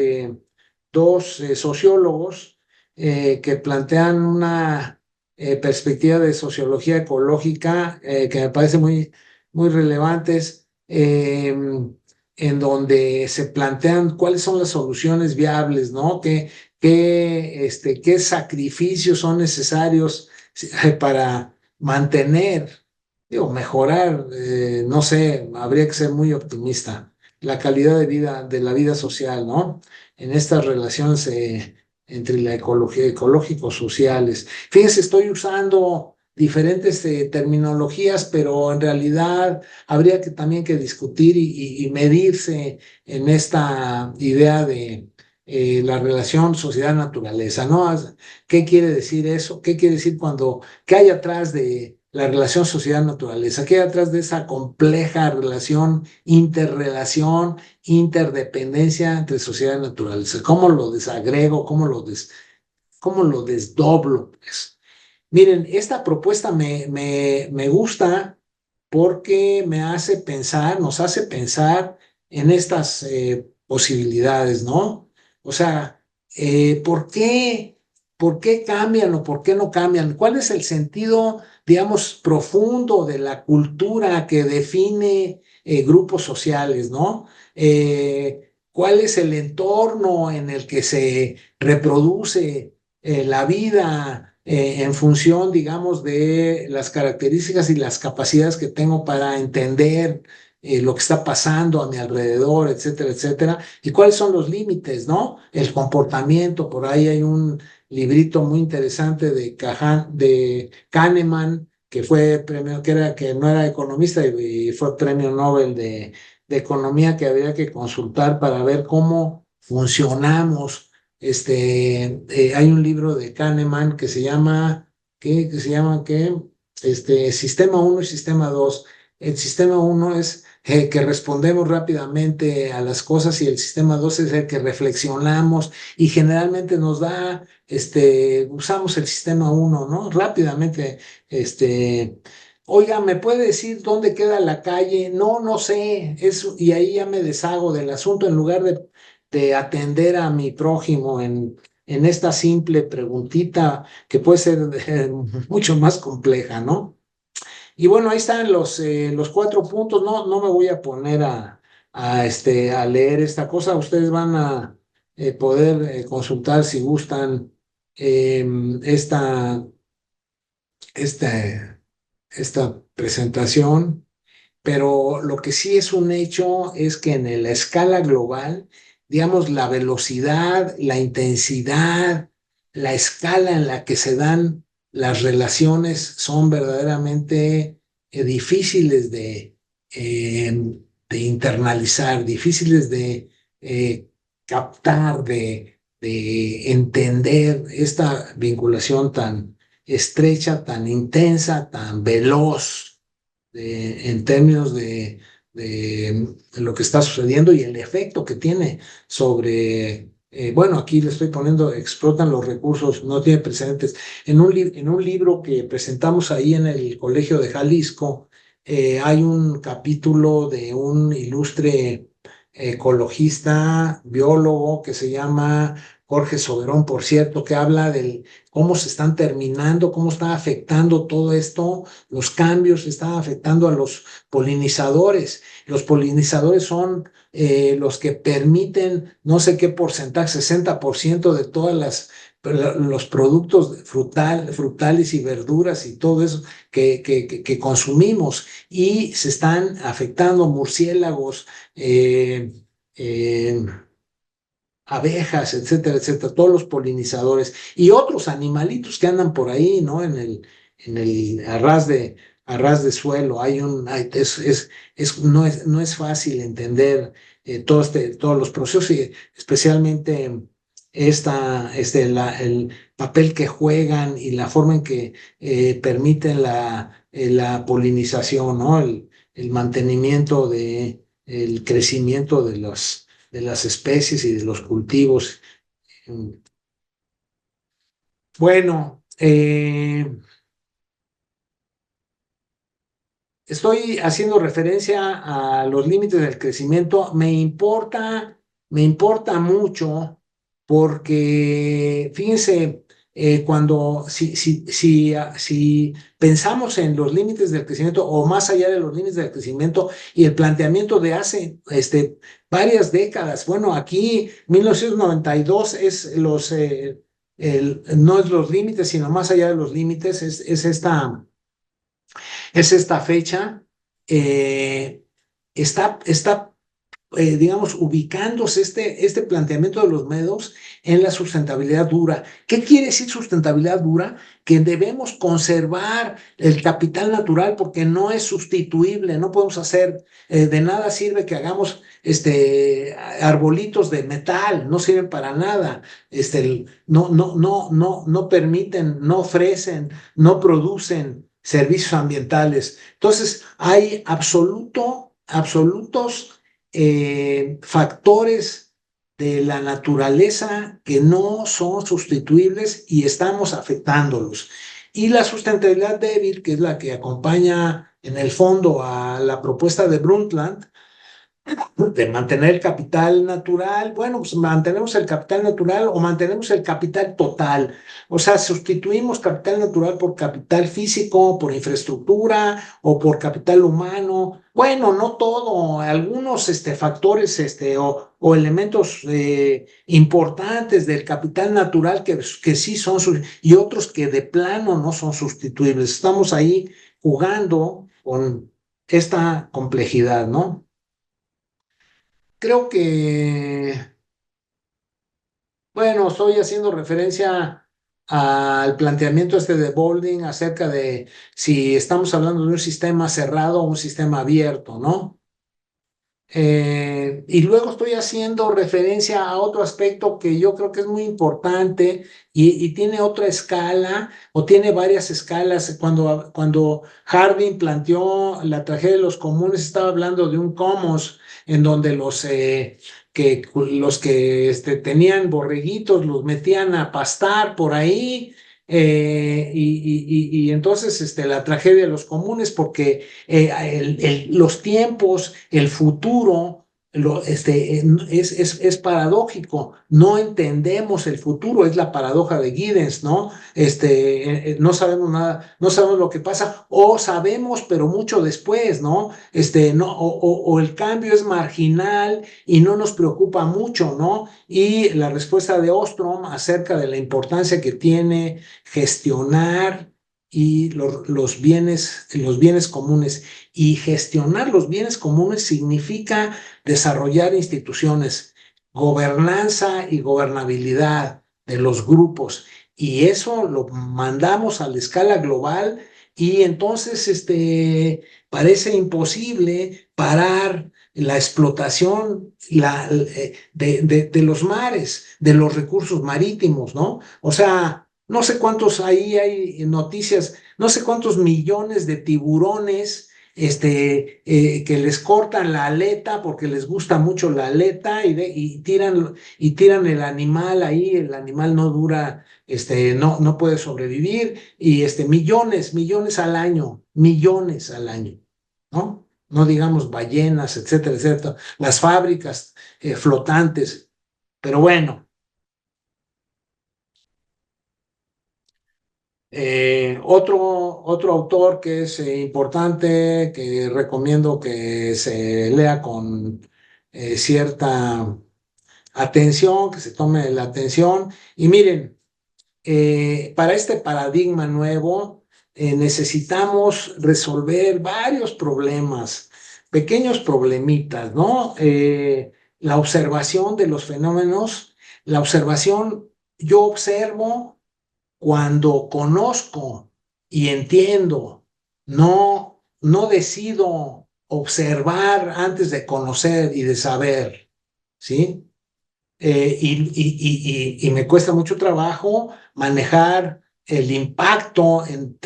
dos sociólogos que plantean una perspectiva de sociología ecológica que me parece muy relevantes, en donde se plantean cuáles son las soluciones viables, ¿no? ¿Qué sacrificios son necesarios para mantener, digo, mejorar, no sé, habría que ser muy optimista, la calidad de vida, de la vida social, ¿no? En estas relaciones entre la ecología, ecológico-sociales. Fíjense, estoy usando diferentes terminologías, pero en realidad habría también que discutir y medirse en esta idea de la relación sociedad-naturaleza, ¿no? ¿Qué quiere decir eso? ¿Qué quiere decir qué hay atrás de la relación sociedad-naturaleza? ¿Qué hay atrás de esa compleja relación, interdependencia entre sociedad y naturaleza? ¿Cómo lo desagrego? ¿Cómo lo desdoblo? Pues, miren, esta propuesta me gusta porque nos hace pensar en estas posibilidades, ¿no? O sea, ¿por qué cambian o por qué no cambian? ¿Cuál es el sentido, digamos, profundo de la cultura que define grupos sociales, ¿no? ¿Cuál es el entorno en el que se reproduce la vida en función, digamos, de las características y las capacidades que tengo para entender lo que está pasando a mi alrededor, etcétera, etcétera? ¿Y cuáles son los límites, no? El comportamiento, por ahí hay un librito muy interesante de Kahneman que fue premio, que no era economista y fue premio Nobel de Economía, que habría que consultar para ver cómo funcionamos. Hay un libro de Kahneman que se llama, ¿qué? Sistema uno y Sistema 2. El Sistema uno es que respondemos rápidamente a las cosas y el Sistema 2 es el que reflexionamos y generalmente nos da, usamos el Sistema uno, ¿no? Rápidamente, oiga, ¿me puede decir dónde queda la calle? No, no sé. Y ahí ya me deshago del asunto en lugar de atender a mi prójimo en esta simple preguntita que puede ser mucho más compleja, ¿no? Y bueno, ahí están los 4 puntos. No, no me voy a poner a leer esta cosa. Ustedes van a poder consultar si gustan esta, esta, esta presentación. Pero lo que sí es un hecho es que en la escala global, digamos, la velocidad, la intensidad, la escala en la que se dan las relaciones son verdaderamente difíciles de internalizar, difíciles de captar, de entender esta vinculación tan estrecha, tan intensa, tan veloz en términos de lo que está sucediendo y el efecto que tiene sobre, bueno, aquí le estoy poniendo, explotan los recursos, no tiene precedentes. En un libro que presentamos ahí en el Colegio de Jalisco, hay un capítulo de un ilustre ecologista, biólogo, que se llama Jorge Soberón, por cierto, que habla de cómo se están terminando, cómo está afectando todo esto, los cambios están afectando a los polinizadores. Los polinizadores son los que permiten no sé qué porcentaje, 60% de todas los productos frutales y verduras y todo eso que consumimos y se están afectando murciélagos, eh, abejas, etcétera, etcétera, todos los polinizadores y otros animalitos que andan por ahí, ¿no? En el a ras de suelo. No es fácil entender todos los procesos y especialmente el papel que juegan y la forma en que permiten la polinización, ¿no? El mantenimiento el crecimiento de las especies y de los cultivos. Bueno, estoy haciendo referencia a los límites del crecimiento. Me importa mucho porque, fíjense, si pensamos en los límites del crecimiento o más allá de los límites del crecimiento y el planteamiento de hace varias décadas, bueno, aquí 1992 no es los límites, sino más allá de los límites, es esta fecha, eh, está digamos, ubicándose este planteamiento de los MEDOS en la sustentabilidad dura. ¿Qué quiere decir sustentabilidad dura? Que debemos conservar el capital natural porque no es sustituible, no podemos hacer, de nada sirve que hagamos arbolitos de metal, no sirven para nada, no permiten, no ofrecen, no producen servicios ambientales. Entonces, hay absolutos factores de la naturaleza que no son sustituibles y estamos afectándolos. Y la sustentabilidad débil, que es la que acompaña en el fondo a la propuesta de Brundtland, de mantener el capital natural, bueno, pues mantenemos el capital natural o mantenemos el capital total. O sea, sustituimos capital natural por capital físico, por infraestructura o por capital humano. Bueno, no todo, algunos factores o elementos importantes del capital natural que sí son y otros que de plano no son sustituibles. Estamos ahí jugando con esta complejidad, ¿no? Creo que, bueno, estoy haciendo referencia al planteamiento este de Boulding acerca de si estamos hablando de un sistema cerrado o un sistema abierto, ¿no? Y luego estoy haciendo referencia a otro aspecto que yo creo que es muy importante y tiene otra escala o tiene varias escalas. Cuando Harding planteó la tragedia de los comunes, estaba hablando de un comos en donde los que tenían borreguitos los metían a pastar por ahí. Y entonces la tragedia de los comunes, porque los tiempos, el futuro, es paradójico. No entendemos el futuro, es la paradoja de Giddens, ¿no? No sabemos nada, no sabemos lo que pasa, o sabemos, pero mucho después, ¿no? No, o el cambio es marginal y no nos preocupa mucho, ¿no? Y la respuesta de Ostrom acerca de la importancia que tiene gestionar y los bienes comunes. Y gestionar los bienes comunes significa desarrollar instituciones, gobernanza y gobernabilidad de los grupos. Y eso lo mandamos a la escala global y entonces parece imposible parar la explotación de los mares, de los recursos marítimos, ¿no? O sea, no sé cuántos ahí hay noticias, no sé cuántos millones de tiburones que les cortan la aleta porque les gusta mucho la aleta y tiran el animal ahí, el animal no dura, no puede sobrevivir y millones al año, ¿no? No digamos ballenas, etcétera, etcétera, las fábricas flotantes, pero bueno. Otro autor que es importante, que recomiendo que se lea con cierta atención, que se tome la atención. Y miren, para este paradigma nuevo necesitamos resolver varios problemas, pequeños problemitas, ¿no? La observación de los fenómenos, la observación, yo observo cuando conozco y entiendo, no decido observar antes de conocer y de saber, ¿sí? Y me cuesta mucho trabajo manejar el impacto en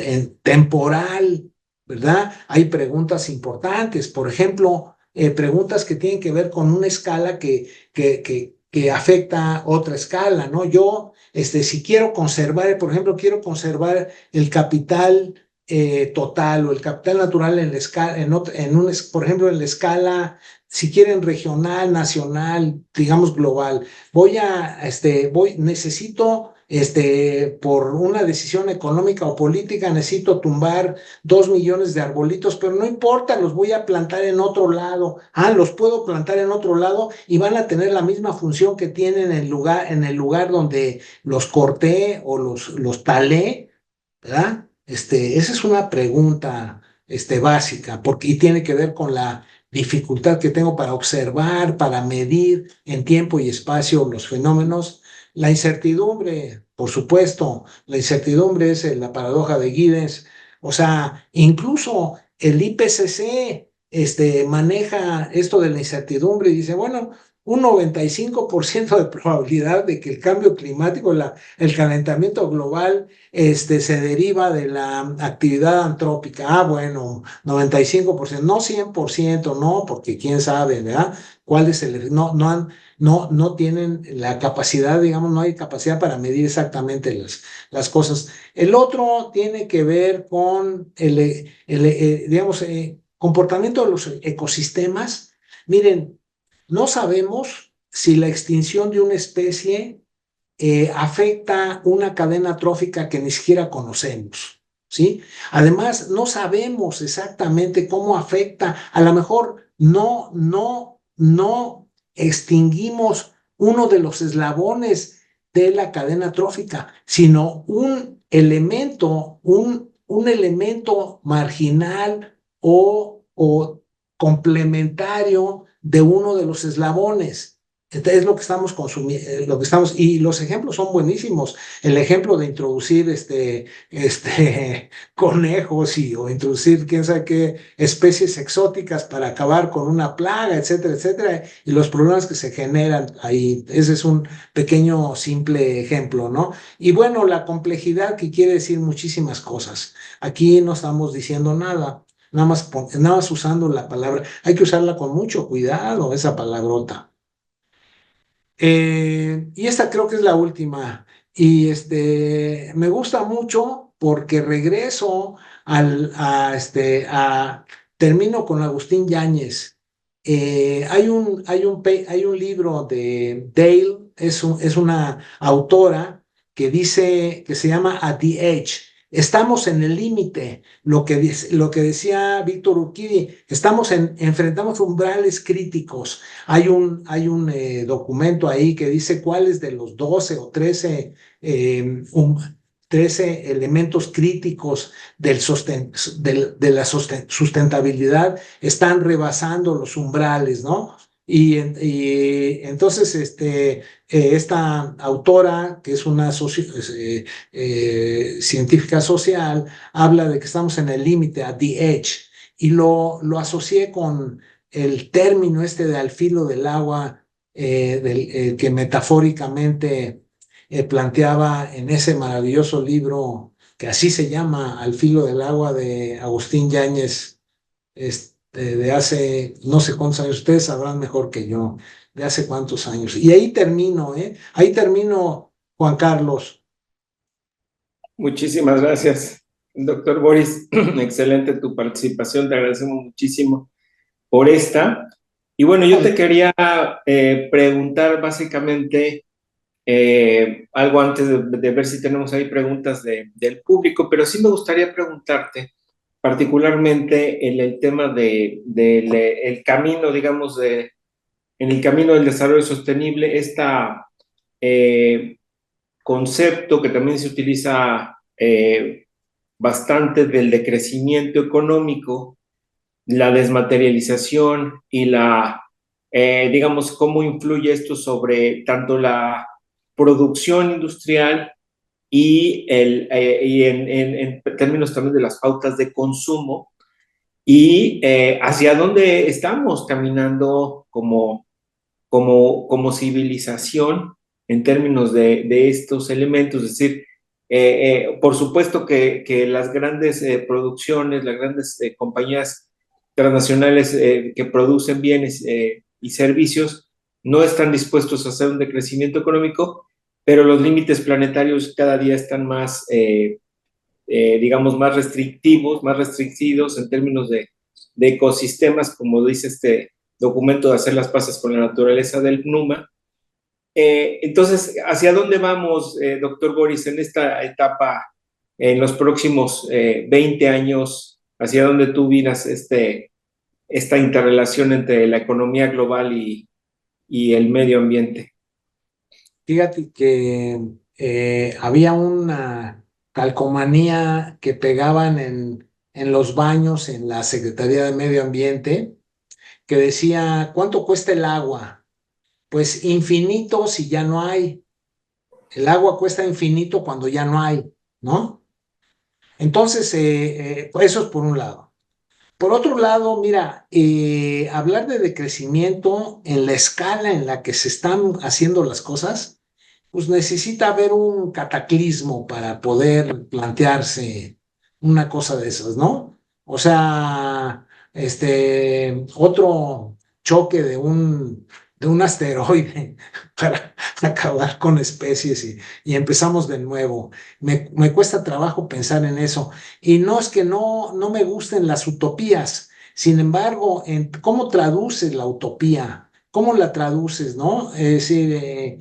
temporal, ¿verdad? Hay preguntas importantes, por ejemplo, preguntas que tienen que ver con una escala que afecta otra escala, ¿no? Yo, si quiero conservar, por ejemplo, quiero conservar el capital total o el capital natural en la escala, por ejemplo, en la escala, si quieren regional, nacional, digamos global. Necesito, por una decisión económica o política, necesito tumbar 2 millones de arbolitos, pero no importa, los voy a plantar en otro lado. Los puedo plantar en otro lado y van a tener la misma función que tienen en el lugar donde los corté o los talé, ¿verdad? Esa es una pregunta, básica, y tiene que ver con la dificultad que tengo para observar, para medir en tiempo y espacio los fenómenos. La incertidumbre, por supuesto, la incertidumbre es la paradoja de Giddens. O sea, incluso el IPCC maneja esto de la incertidumbre y dice, bueno, un 95% de probabilidad de que el cambio climático, el calentamiento global, se deriva de la actividad antrópica. Bueno, 95%, no 100%, no, porque quién sabe, ¿verdad? ¿Cuál es no tienen la capacidad, digamos, no hay capacidad para medir exactamente las cosas. El otro tiene que ver con digamos, comportamiento de los ecosistemas. Miren, no sabemos si la extinción de una especie afecta una cadena trófica que ni siquiera conocemos, ¿sí? Además, no sabemos exactamente cómo afecta, a lo mejor no extinguimos uno de los eslabones de la cadena trófica, sino un elemento marginal o complementario de uno de los eslabones. Es lo que estamos consumiendo, y los ejemplos son buenísimos. El ejemplo de introducir conejos o introducir quién sabe qué especies exóticas para acabar con una plaga, etcétera, etcétera, y los problemas que se generan ahí. Ese es un pequeño, simple ejemplo, ¿no? Y bueno, la complejidad que quiere decir muchísimas cosas. Aquí no estamos diciendo nada. Nada más usando la palabra, hay que usarla con mucho cuidado, esa palabrota. Y esta creo que es la última. Y me gusta mucho porque regreso termino con Agustín Yáñez. Hay un libro de Dale, es una autora que dice, que se llama At the Edge. Estamos en el límite, lo que decía Víctor Urquidi, enfrentamos umbrales críticos. Hay un documento ahí que dice cuáles de los 12 o 13, 13 elementos críticos de la sustentabilidad están rebasando los umbrales, ¿no? Y entonces esta autora, que es una científica social, habla de que estamos en el límite, at the edge, y lo asocié con el término de al filo del agua, que metafóricamente planteaba en ese maravilloso libro que así se llama, Al filo del agua, de Agustín Yáñez, de hace no sé cuántos años. Ustedes sabrán mejor que yo de hace cuántos años. Y ahí termino, ¿eh? Ahí termino, Juan Carlos. Muchísimas gracias, doctor Boris. Excelente tu participación, te agradecemos muchísimo por esta. Y bueno, yo te quería preguntar básicamente algo antes de ver si tenemos ahí preguntas del público, pero sí me gustaría preguntarte particularmente en el tema el camino, digamos, en el camino del desarrollo sostenible, concepto que también se utiliza bastante del decrecimiento económico, la desmaterialización y digamos, cómo influye esto sobre tanto la producción industrial y en términos también de las pautas de consumo y hacia dónde estamos caminando como civilización en términos de estos elementos. Es decir, por supuesto que las grandes producciones, las grandes compañías transnacionales que producen bienes y servicios no están dispuestos a hacer un decrecimiento económico, pero los límites planetarios cada día están más, digamos, más restrictivos, más restringidos en términos de ecosistemas, como dice este documento de hacer las paces con la naturaleza del PNUMA. Entonces, ¿hacia dónde vamos, doctor Boris, en esta etapa, en los próximos 20 años? ¿Hacia dónde tú miras esta interrelación entre la economía global y el medio ambiente? Fíjate que había una calcomanía que pegaban en los baños en la Secretaría de Medio Ambiente que decía, ¿cuánto cuesta el agua? Pues infinito si ya no hay. El agua cuesta infinito cuando ya no hay, ¿no? Entonces, eso es por un lado. Por otro lado, mira, hablar de decrecimiento en la escala en la que se están haciendo las cosas, pues necesita haber un cataclismo para poder plantearse una cosa de esas, ¿no? O sea, otro choque de un asteroide para acabar con especies y empezamos de nuevo. Me cuesta trabajo pensar en eso. Y no es que no me gusten las utopías. Sin embargo, ¿cómo traduces la utopía? ¿Cómo la traduces, no? Es decir,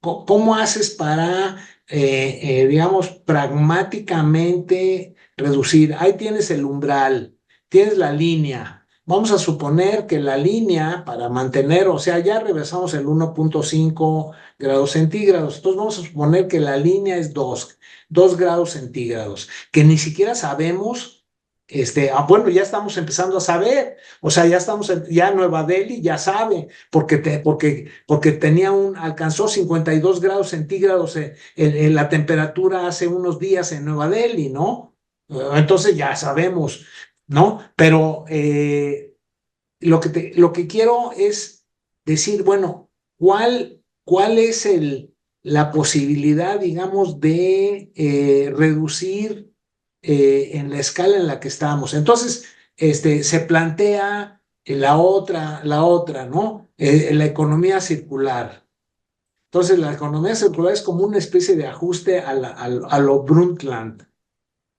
¿cómo haces para, digamos, pragmáticamente reducir? Ahí tienes el umbral, tienes la línea. Vamos a suponer que la línea para mantener, o sea, ya regresamos el 1.5 grados centígrados. Entonces vamos a suponer que la línea es 2 grados centígrados, que ni siquiera sabemos bueno, ya estamos empezando a saber, o sea, ya Nueva Delhi ya sabe, porque alcanzó 52 grados centígrados en la temperatura hace unos días en Nueva Delhi, ¿no? Entonces ya sabemos, ¿no? Pero lo que quiero es decir, bueno, ¿cuál es la posibilidad, digamos, de reducir en la escala en la que estamos? Entonces, se plantea ¿no? La economía circular. Entonces, la economía circular es como una especie de ajuste a lo Brundtland,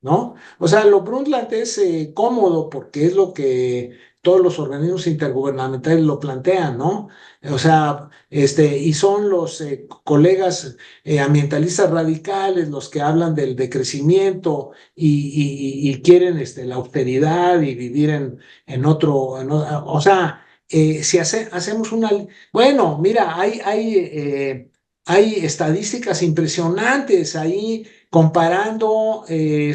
¿no? O sea, lo Brundtland es cómodo porque es lo que todos los organismos intergubernamentales lo plantean, ¿no? O sea, y son los colegas ambientalistas radicales los que hablan del decrecimiento y quieren la austeridad y vivir o sea, si hacemos bueno, mira, hay estadísticas impresionantes ahí comparando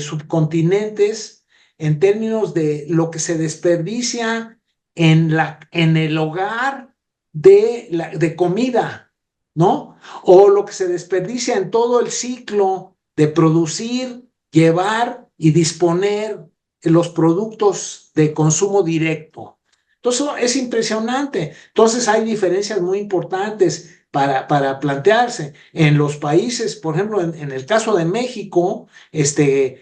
subcontinentes en términos de lo que se desperdicia en el hogar de comida, ¿no? O lo que se desperdicia en todo el ciclo de producir, llevar y disponer los productos de consumo directo. Entonces, es impresionante. Entonces, hay diferencias muy importantes para plantearse. En los países, por ejemplo, en el caso de México, hay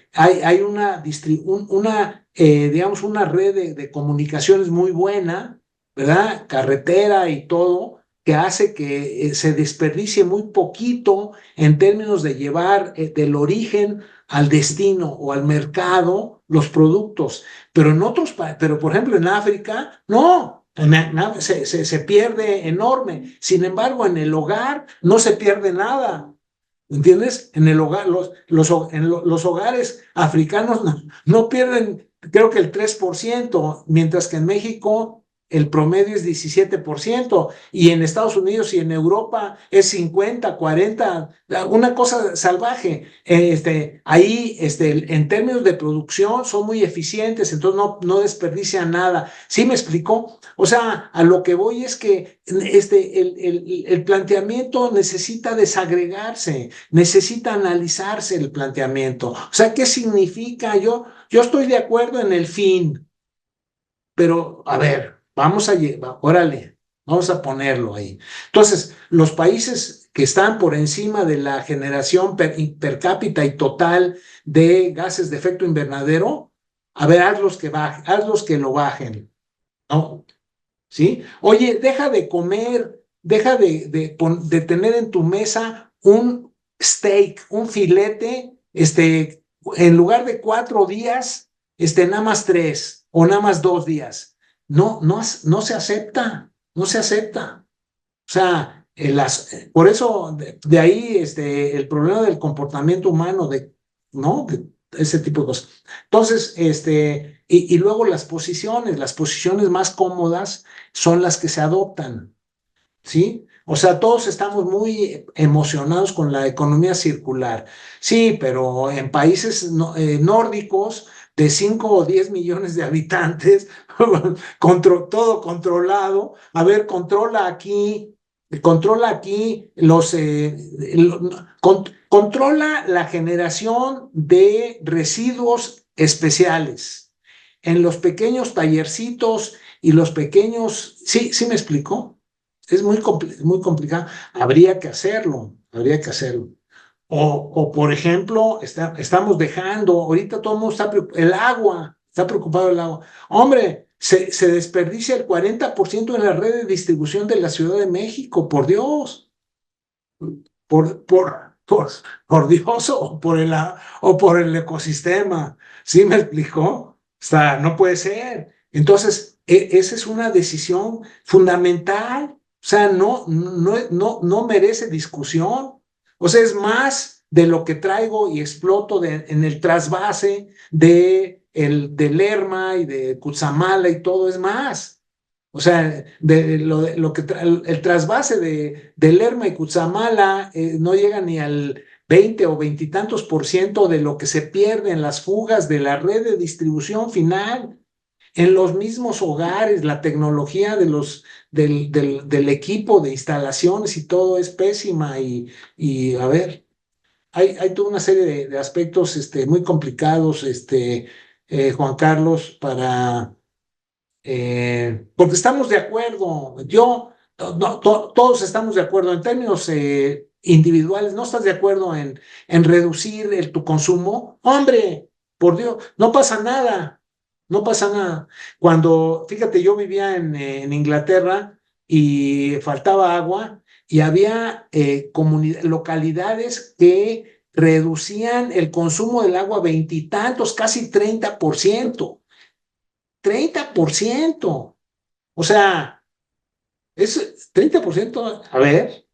digamos, una red de comunicaciones muy buena, ¿verdad? Carretera y todo, que hace que se desperdicie muy poquito en términos de llevar del origen al destino o al mercado los productos. Pero por ejemplo, en África, no. Se pierde enorme. Sin embargo, en el hogar no se pierde nada. ¿Entiendes? En el hogar, los hogares africanos no pierden, creo que el 3%, mientras que en México el promedio es 17%, y en Estados Unidos y en Europa es 50, 40, una cosa salvaje. Ahí, en términos de producción, son muy eficientes, entonces no desperdician nada. ¿Sí me explicó? O sea, a lo que voy es que el planteamiento necesita desagregarse, necesita analizarse el planteamiento. O sea, ¿qué significa? Yo estoy de acuerdo en el fin, pero a ver, órale, vamos a ponerlo ahí. Entonces, los países que están por encima de la generación per cápita y total de gases de efecto invernadero, a ver, hazlos que lo bajen, ¿no? ¿Sí? Oye, deja de comer, deja de tener en tu mesa un steak, un filete, en lugar de 4 días, nada más 3 o nada más 2 días. No se acepta, no se acepta. O sea, por eso, de ahí, el problema del comportamiento humano, ¿no? De ese tipo de cosas. Entonces, y luego las posiciones más cómodas son las que se adoptan, ¿sí? O sea, todos estamos muy emocionados con la economía circular. Sí, pero en países nórdicos de 5 o 10 millones de habitantes, todo controlado, a ver, controla aquí controla la generación de residuos especiales en los pequeños tallercitos y los pequeños, sí me explicó, es muy complicado, habría que hacerlo. Por ejemplo, estamos dejando, ahorita todo el mundo está preocupado el agua. Hombre, se desperdicia el 40% en la red de distribución de la Ciudad de México, por Dios, por, por, por, por Dios o por el ecosistema. ¿Sí me explicó? O sea, no puede ser. Entonces, esa es una decisión fundamental. O sea, no merece discusión. O sea, es más de lo que traigo y exploto en el trasvase de Lerma y de Cutzamala y todo es más. O sea, el trasvase de Lerma y Cutzamala no llega ni al 20 o veintitantos por ciento de lo que se pierde en las fugas de la red de distribución final, en los mismos hogares, la tecnología del equipo de instalaciones y todo es pésima y a ver, hay toda una serie de aspectos muy complicados, Juan Carlos, porque estamos de acuerdo, todos estamos de acuerdo en términos individuales, ¿no estás de acuerdo en reducir tu consumo? Hombre, por Dios, no pasa nada, no pasa nada. Cuando, fíjate, yo vivía en Inglaterra y faltaba agua y había localidades que reducían el consumo del agua veintitantos, casi 30%. 30%. O sea, es 30%. A ver.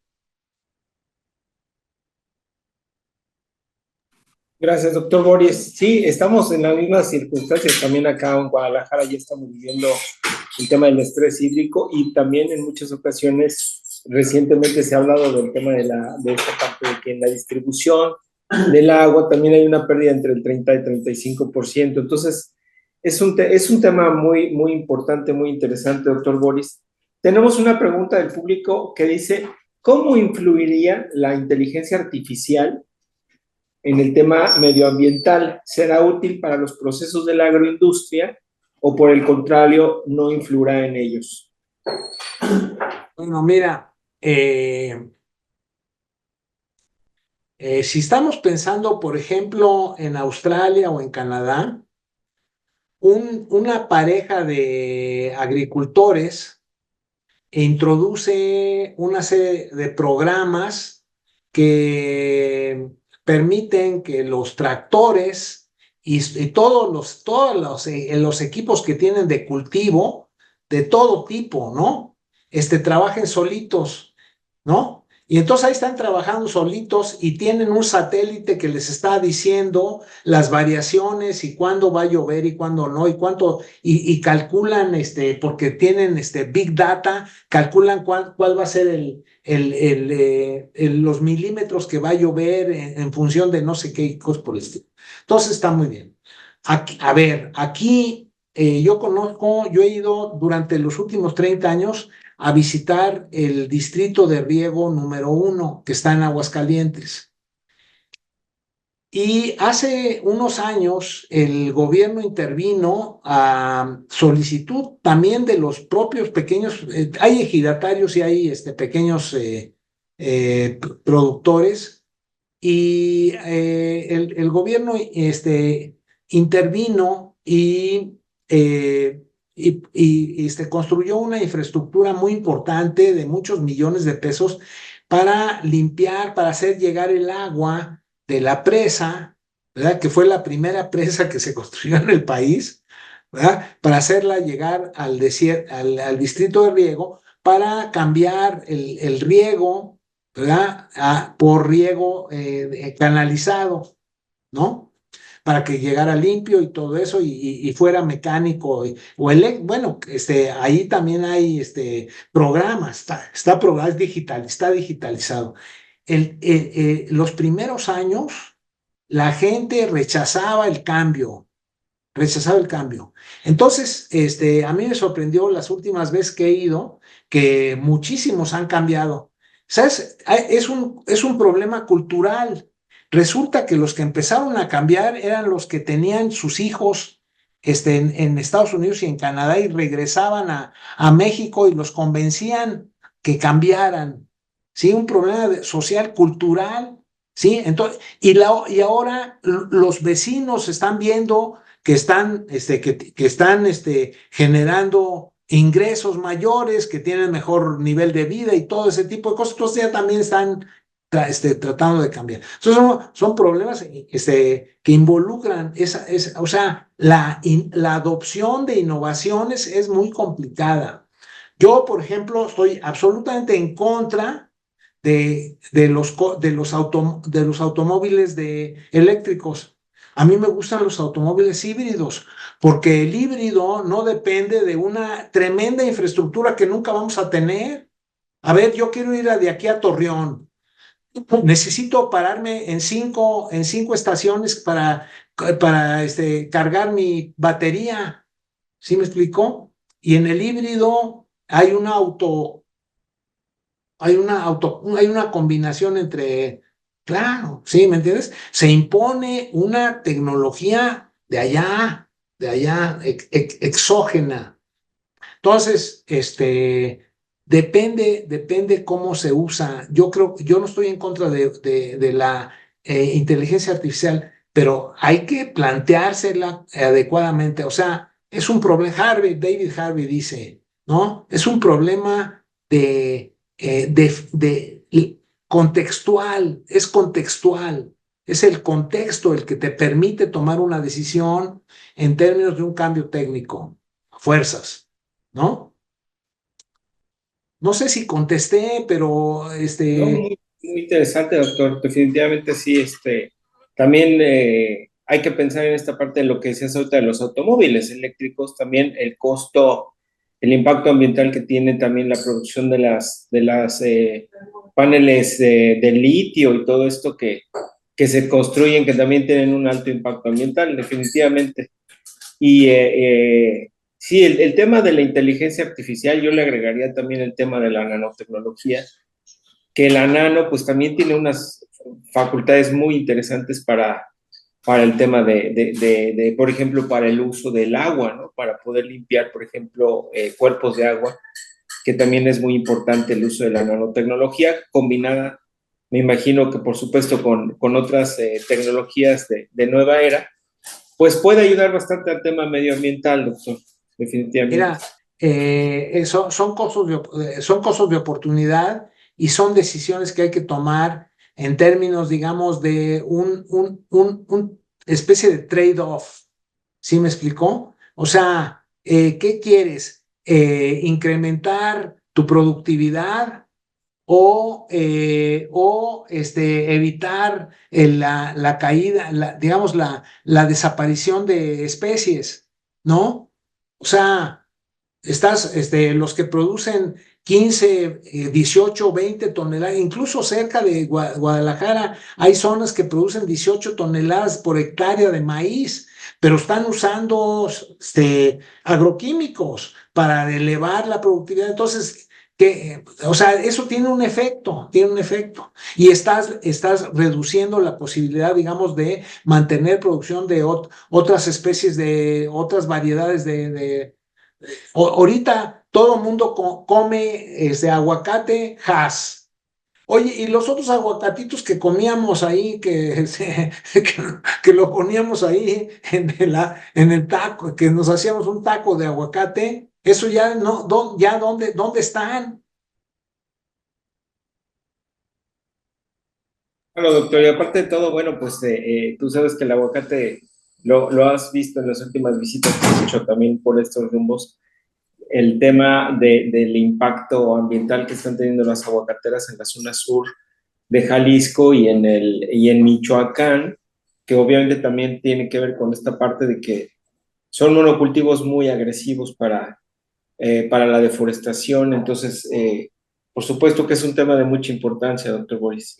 Gracias, doctor Boris. Sí, estamos en las mismas circunstancias. También acá en Guadalajara ya estamos viviendo el tema del estrés hídrico y también en muchas ocasiones recientemente se ha hablado del tema de esta parte de que en la distribución del agua también hay una pérdida entre el 30 y 35%. Entonces, es un tema muy, muy importante, muy interesante, doctor Boris. Tenemos una pregunta del público que dice, ¿cómo influiría la inteligencia artificial en el tema medioambiental? ¿Será útil para los procesos de la agroindustria o por el contrario no influirá en ellos? Bueno, mira, si estamos pensando, por ejemplo, en Australia o en Canadá, una pareja de agricultores introduce una serie de programas que permiten que los tractores y todos los equipos que tienen de cultivo de todo tipo, ¿no? Trabajen solitos, ¿no? Y entonces ahí están trabajando solitos y tienen un satélite que les está diciendo las variaciones y cuándo va a llover y cuándo no, y cuánto, y calculan, porque tienen Big Data, calculan cuál va a ser los milímetros que va a llover en función de no sé qué cosas por el estilo. Entonces está muy bien. Aquí, a ver, aquí yo he ido durante los últimos 30 años a visitar el distrito de riego número 1, que está en Aguascalientes. Y hace unos años el gobierno intervino a solicitud también de los propios pequeños, hay ejidatarios y hay pequeños productores, y el gobierno intervino y construyó una infraestructura muy importante de muchos millones de pesos para limpiar, para hacer llegar el agua de la presa, ¿verdad? Que fue la primera presa que se construyó en el país, ¿verdad? Para hacerla llegar al distrito de riego, para cambiar el riego, ¿verdad? Por riego canalizado, ¿no? Para que llegara limpio y todo eso y fuera mecánico bueno, ahí también hay programas, está programado, está digitalizado. Los primeros años la gente rechazaba el cambio. Entonces, a mí me sorprendió las últimas veces que he ido que muchísimos han cambiado. ¿Sabes? Es un problema cultural. Resulta que los que empezaron a cambiar eran los que tenían sus hijos en Estados Unidos y en Canadá y regresaban a México y los convencían que cambiaran. ¿Sí? Un problema social, cultural. ¿Sí? Entonces, y ahora los vecinos están viendo que están generando ingresos mayores, que tienen mejor nivel de vida y todo ese tipo de cosas, entonces ya también están tratando de cambiar. Entonces son problemas que involucran o sea, la adopción de innovaciones es muy complicada. Yo, por ejemplo, estoy absolutamente en contra de los automóviles eléctricos. A mí me gustan los automóviles híbridos, porque el híbrido no depende de una tremenda infraestructura que nunca vamos a tener. A ver, yo quiero ir de aquí a Torreón. necesito pararme en cinco estaciones para cargar mi batería. ¿Sí me explicó? Y en el híbrido hay una combinación entre, claro, ¿sí? ¿Me entiendes? Se impone una tecnología de allá, exógena. Entonces, depende cómo se usa. Yo no estoy en contra de la inteligencia artificial, pero hay que planteársela adecuadamente. O sea, es un problema, David Harvey dice, ¿no? Es un problema contextual, es contextual. Es el contexto el que te permite tomar una decisión en términos de un cambio técnico, a fuerzas. ¿No? No sé si contesté, pero No, muy interesante, doctor. Definitivamente sí, también hay que pensar en esta parte de lo que decías ahorita de los automóviles eléctricos, también el costo, el impacto ambiental que tiene también la producción de las paneles de litio y todo esto que se construyen, que también tienen un alto impacto ambiental, definitivamente. Y sí, el tema de la inteligencia artificial, yo le agregaría también el tema de la nanotecnología, que la nano pues también tiene unas facultades muy interesantes para el tema por ejemplo, para el uso del agua, ¿no? Para poder limpiar, por ejemplo, cuerpos de agua, que también es muy importante el uso de la nanotecnología combinada, me imagino que por supuesto con otras tecnologías de nueva era, pues puede ayudar bastante al tema medioambiental, doctor, definitivamente. mira, son costos de oportunidad y son decisiones que hay que tomar en términos, digamos, de un especie de trade-off. ¿Sí me explicó? O sea, ¿qué quieres? ¿Incrementar tu productividad o evitar la caída, digamos, la desaparición de especies? ¿No? O sea, los que producen 15, 18, 20 toneladas, incluso cerca de Guadalajara hay zonas que producen 18 toneladas por hectárea de maíz, pero están usando agroquímicos para elevar la productividad. Entonces, o sea, eso tiene un efecto, y estás reduciendo la posibilidad, digamos, de mantener producción de otras especies, de otras variedades ahorita todo el mundo come ese aguacate Hass. Oye, y los otros aguacatitos que comíamos ahí, que lo poníamos ahí en el taco, que nos hacíamos un taco de aguacate, eso ya no, ya ¿dónde están? Bueno, doctor, y aparte de todo, bueno, pues tú sabes que el aguacate lo has visto en las últimas visitas que has hecho también por estos rumbos, el tema del impacto ambiental que están teniendo las aguacateras en la zona sur de Jalisco y en Michoacán, que obviamente también tiene que ver con esta parte de que son monocultivos muy agresivos para la deforestación. Entonces, por supuesto que es un tema de mucha importancia, doctor Boris.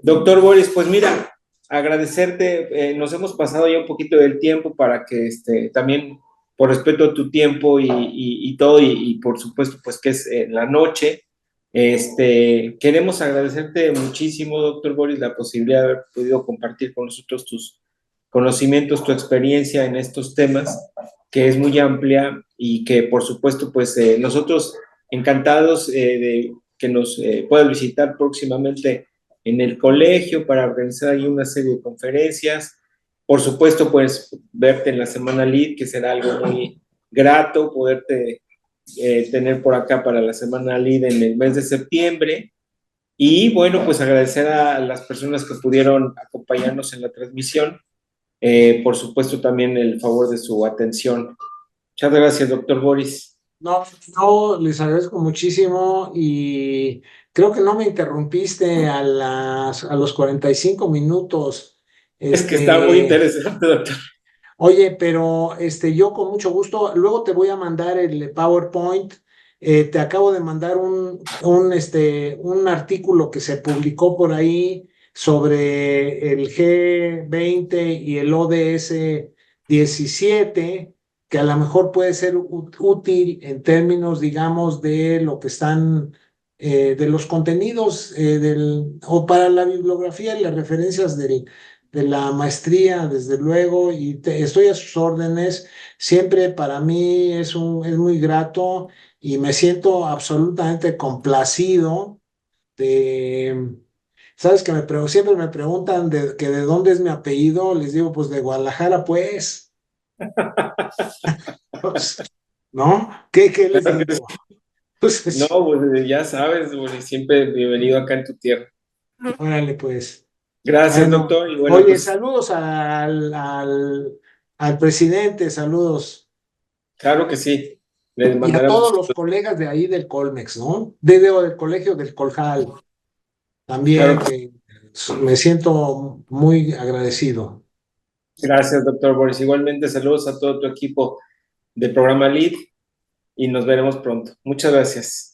Doctor Boris, pues mira, agradecerte, nos hemos pasado ya un poquito del tiempo para que también por respeto a tu tiempo y todo, y por supuesto pues que es en la noche, queremos agradecerte muchísimo, doctor Boris, la posibilidad de haber podido compartir con nosotros tus conocimientos, tu experiencia en estos temas, que es muy amplia y que por supuesto pues nosotros encantados de que nos puedas visitar próximamente en el colegio para organizar ahí una serie de conferencias. Por supuesto, pues verte en la Semana LEED, que será algo muy grato poderte tener por acá para la Semana LEED en el mes de septiembre. Y bueno, pues agradecer a las personas que pudieron acompañarnos en la transmisión. Por supuesto, también el favor de su atención. Muchas gracias, doctor Boris. No, yo les agradezco muchísimo y creo que no me interrumpiste a los 45 minutos. Es que está muy Este, interesante, doctor. Oye, pero yo con mucho gusto, luego te voy a mandar el PowerPoint Te acabo de mandar un artículo que se publicó por ahí sobre el G20 y el ODS 17, que a lo mejor puede ser útil en términos, digamos, de lo que están, de los contenidos o para la bibliografía y las referencias de la maestría, desde luego, y estoy a sus órdenes. Siempre para mí es muy grato y me siento absolutamente complacido de, sabes que siempre me preguntan que de dónde es mi apellido, les digo, pues de Guadalajara, pues, pues, ¿no? ¿Qué les Claro que digo? sí. No, Pues, pues ya sabes, Boris, siempre bienvenido acá en tu tierra. órale, pues. Gracias, Bueno, doctor, y bueno, oye, pues saludos al presidente, saludos. claro que sí, les Y a mandaremos. todos los colegas de ahí del Colmex, ¿no? Del colegio del Coljal, Claro también que sí. que me siento muy agradecido. Gracias, doctor Boris. Igualmente, saludos a todo tu equipo de programa LEAD y nos veremos pronto. Muchas gracias.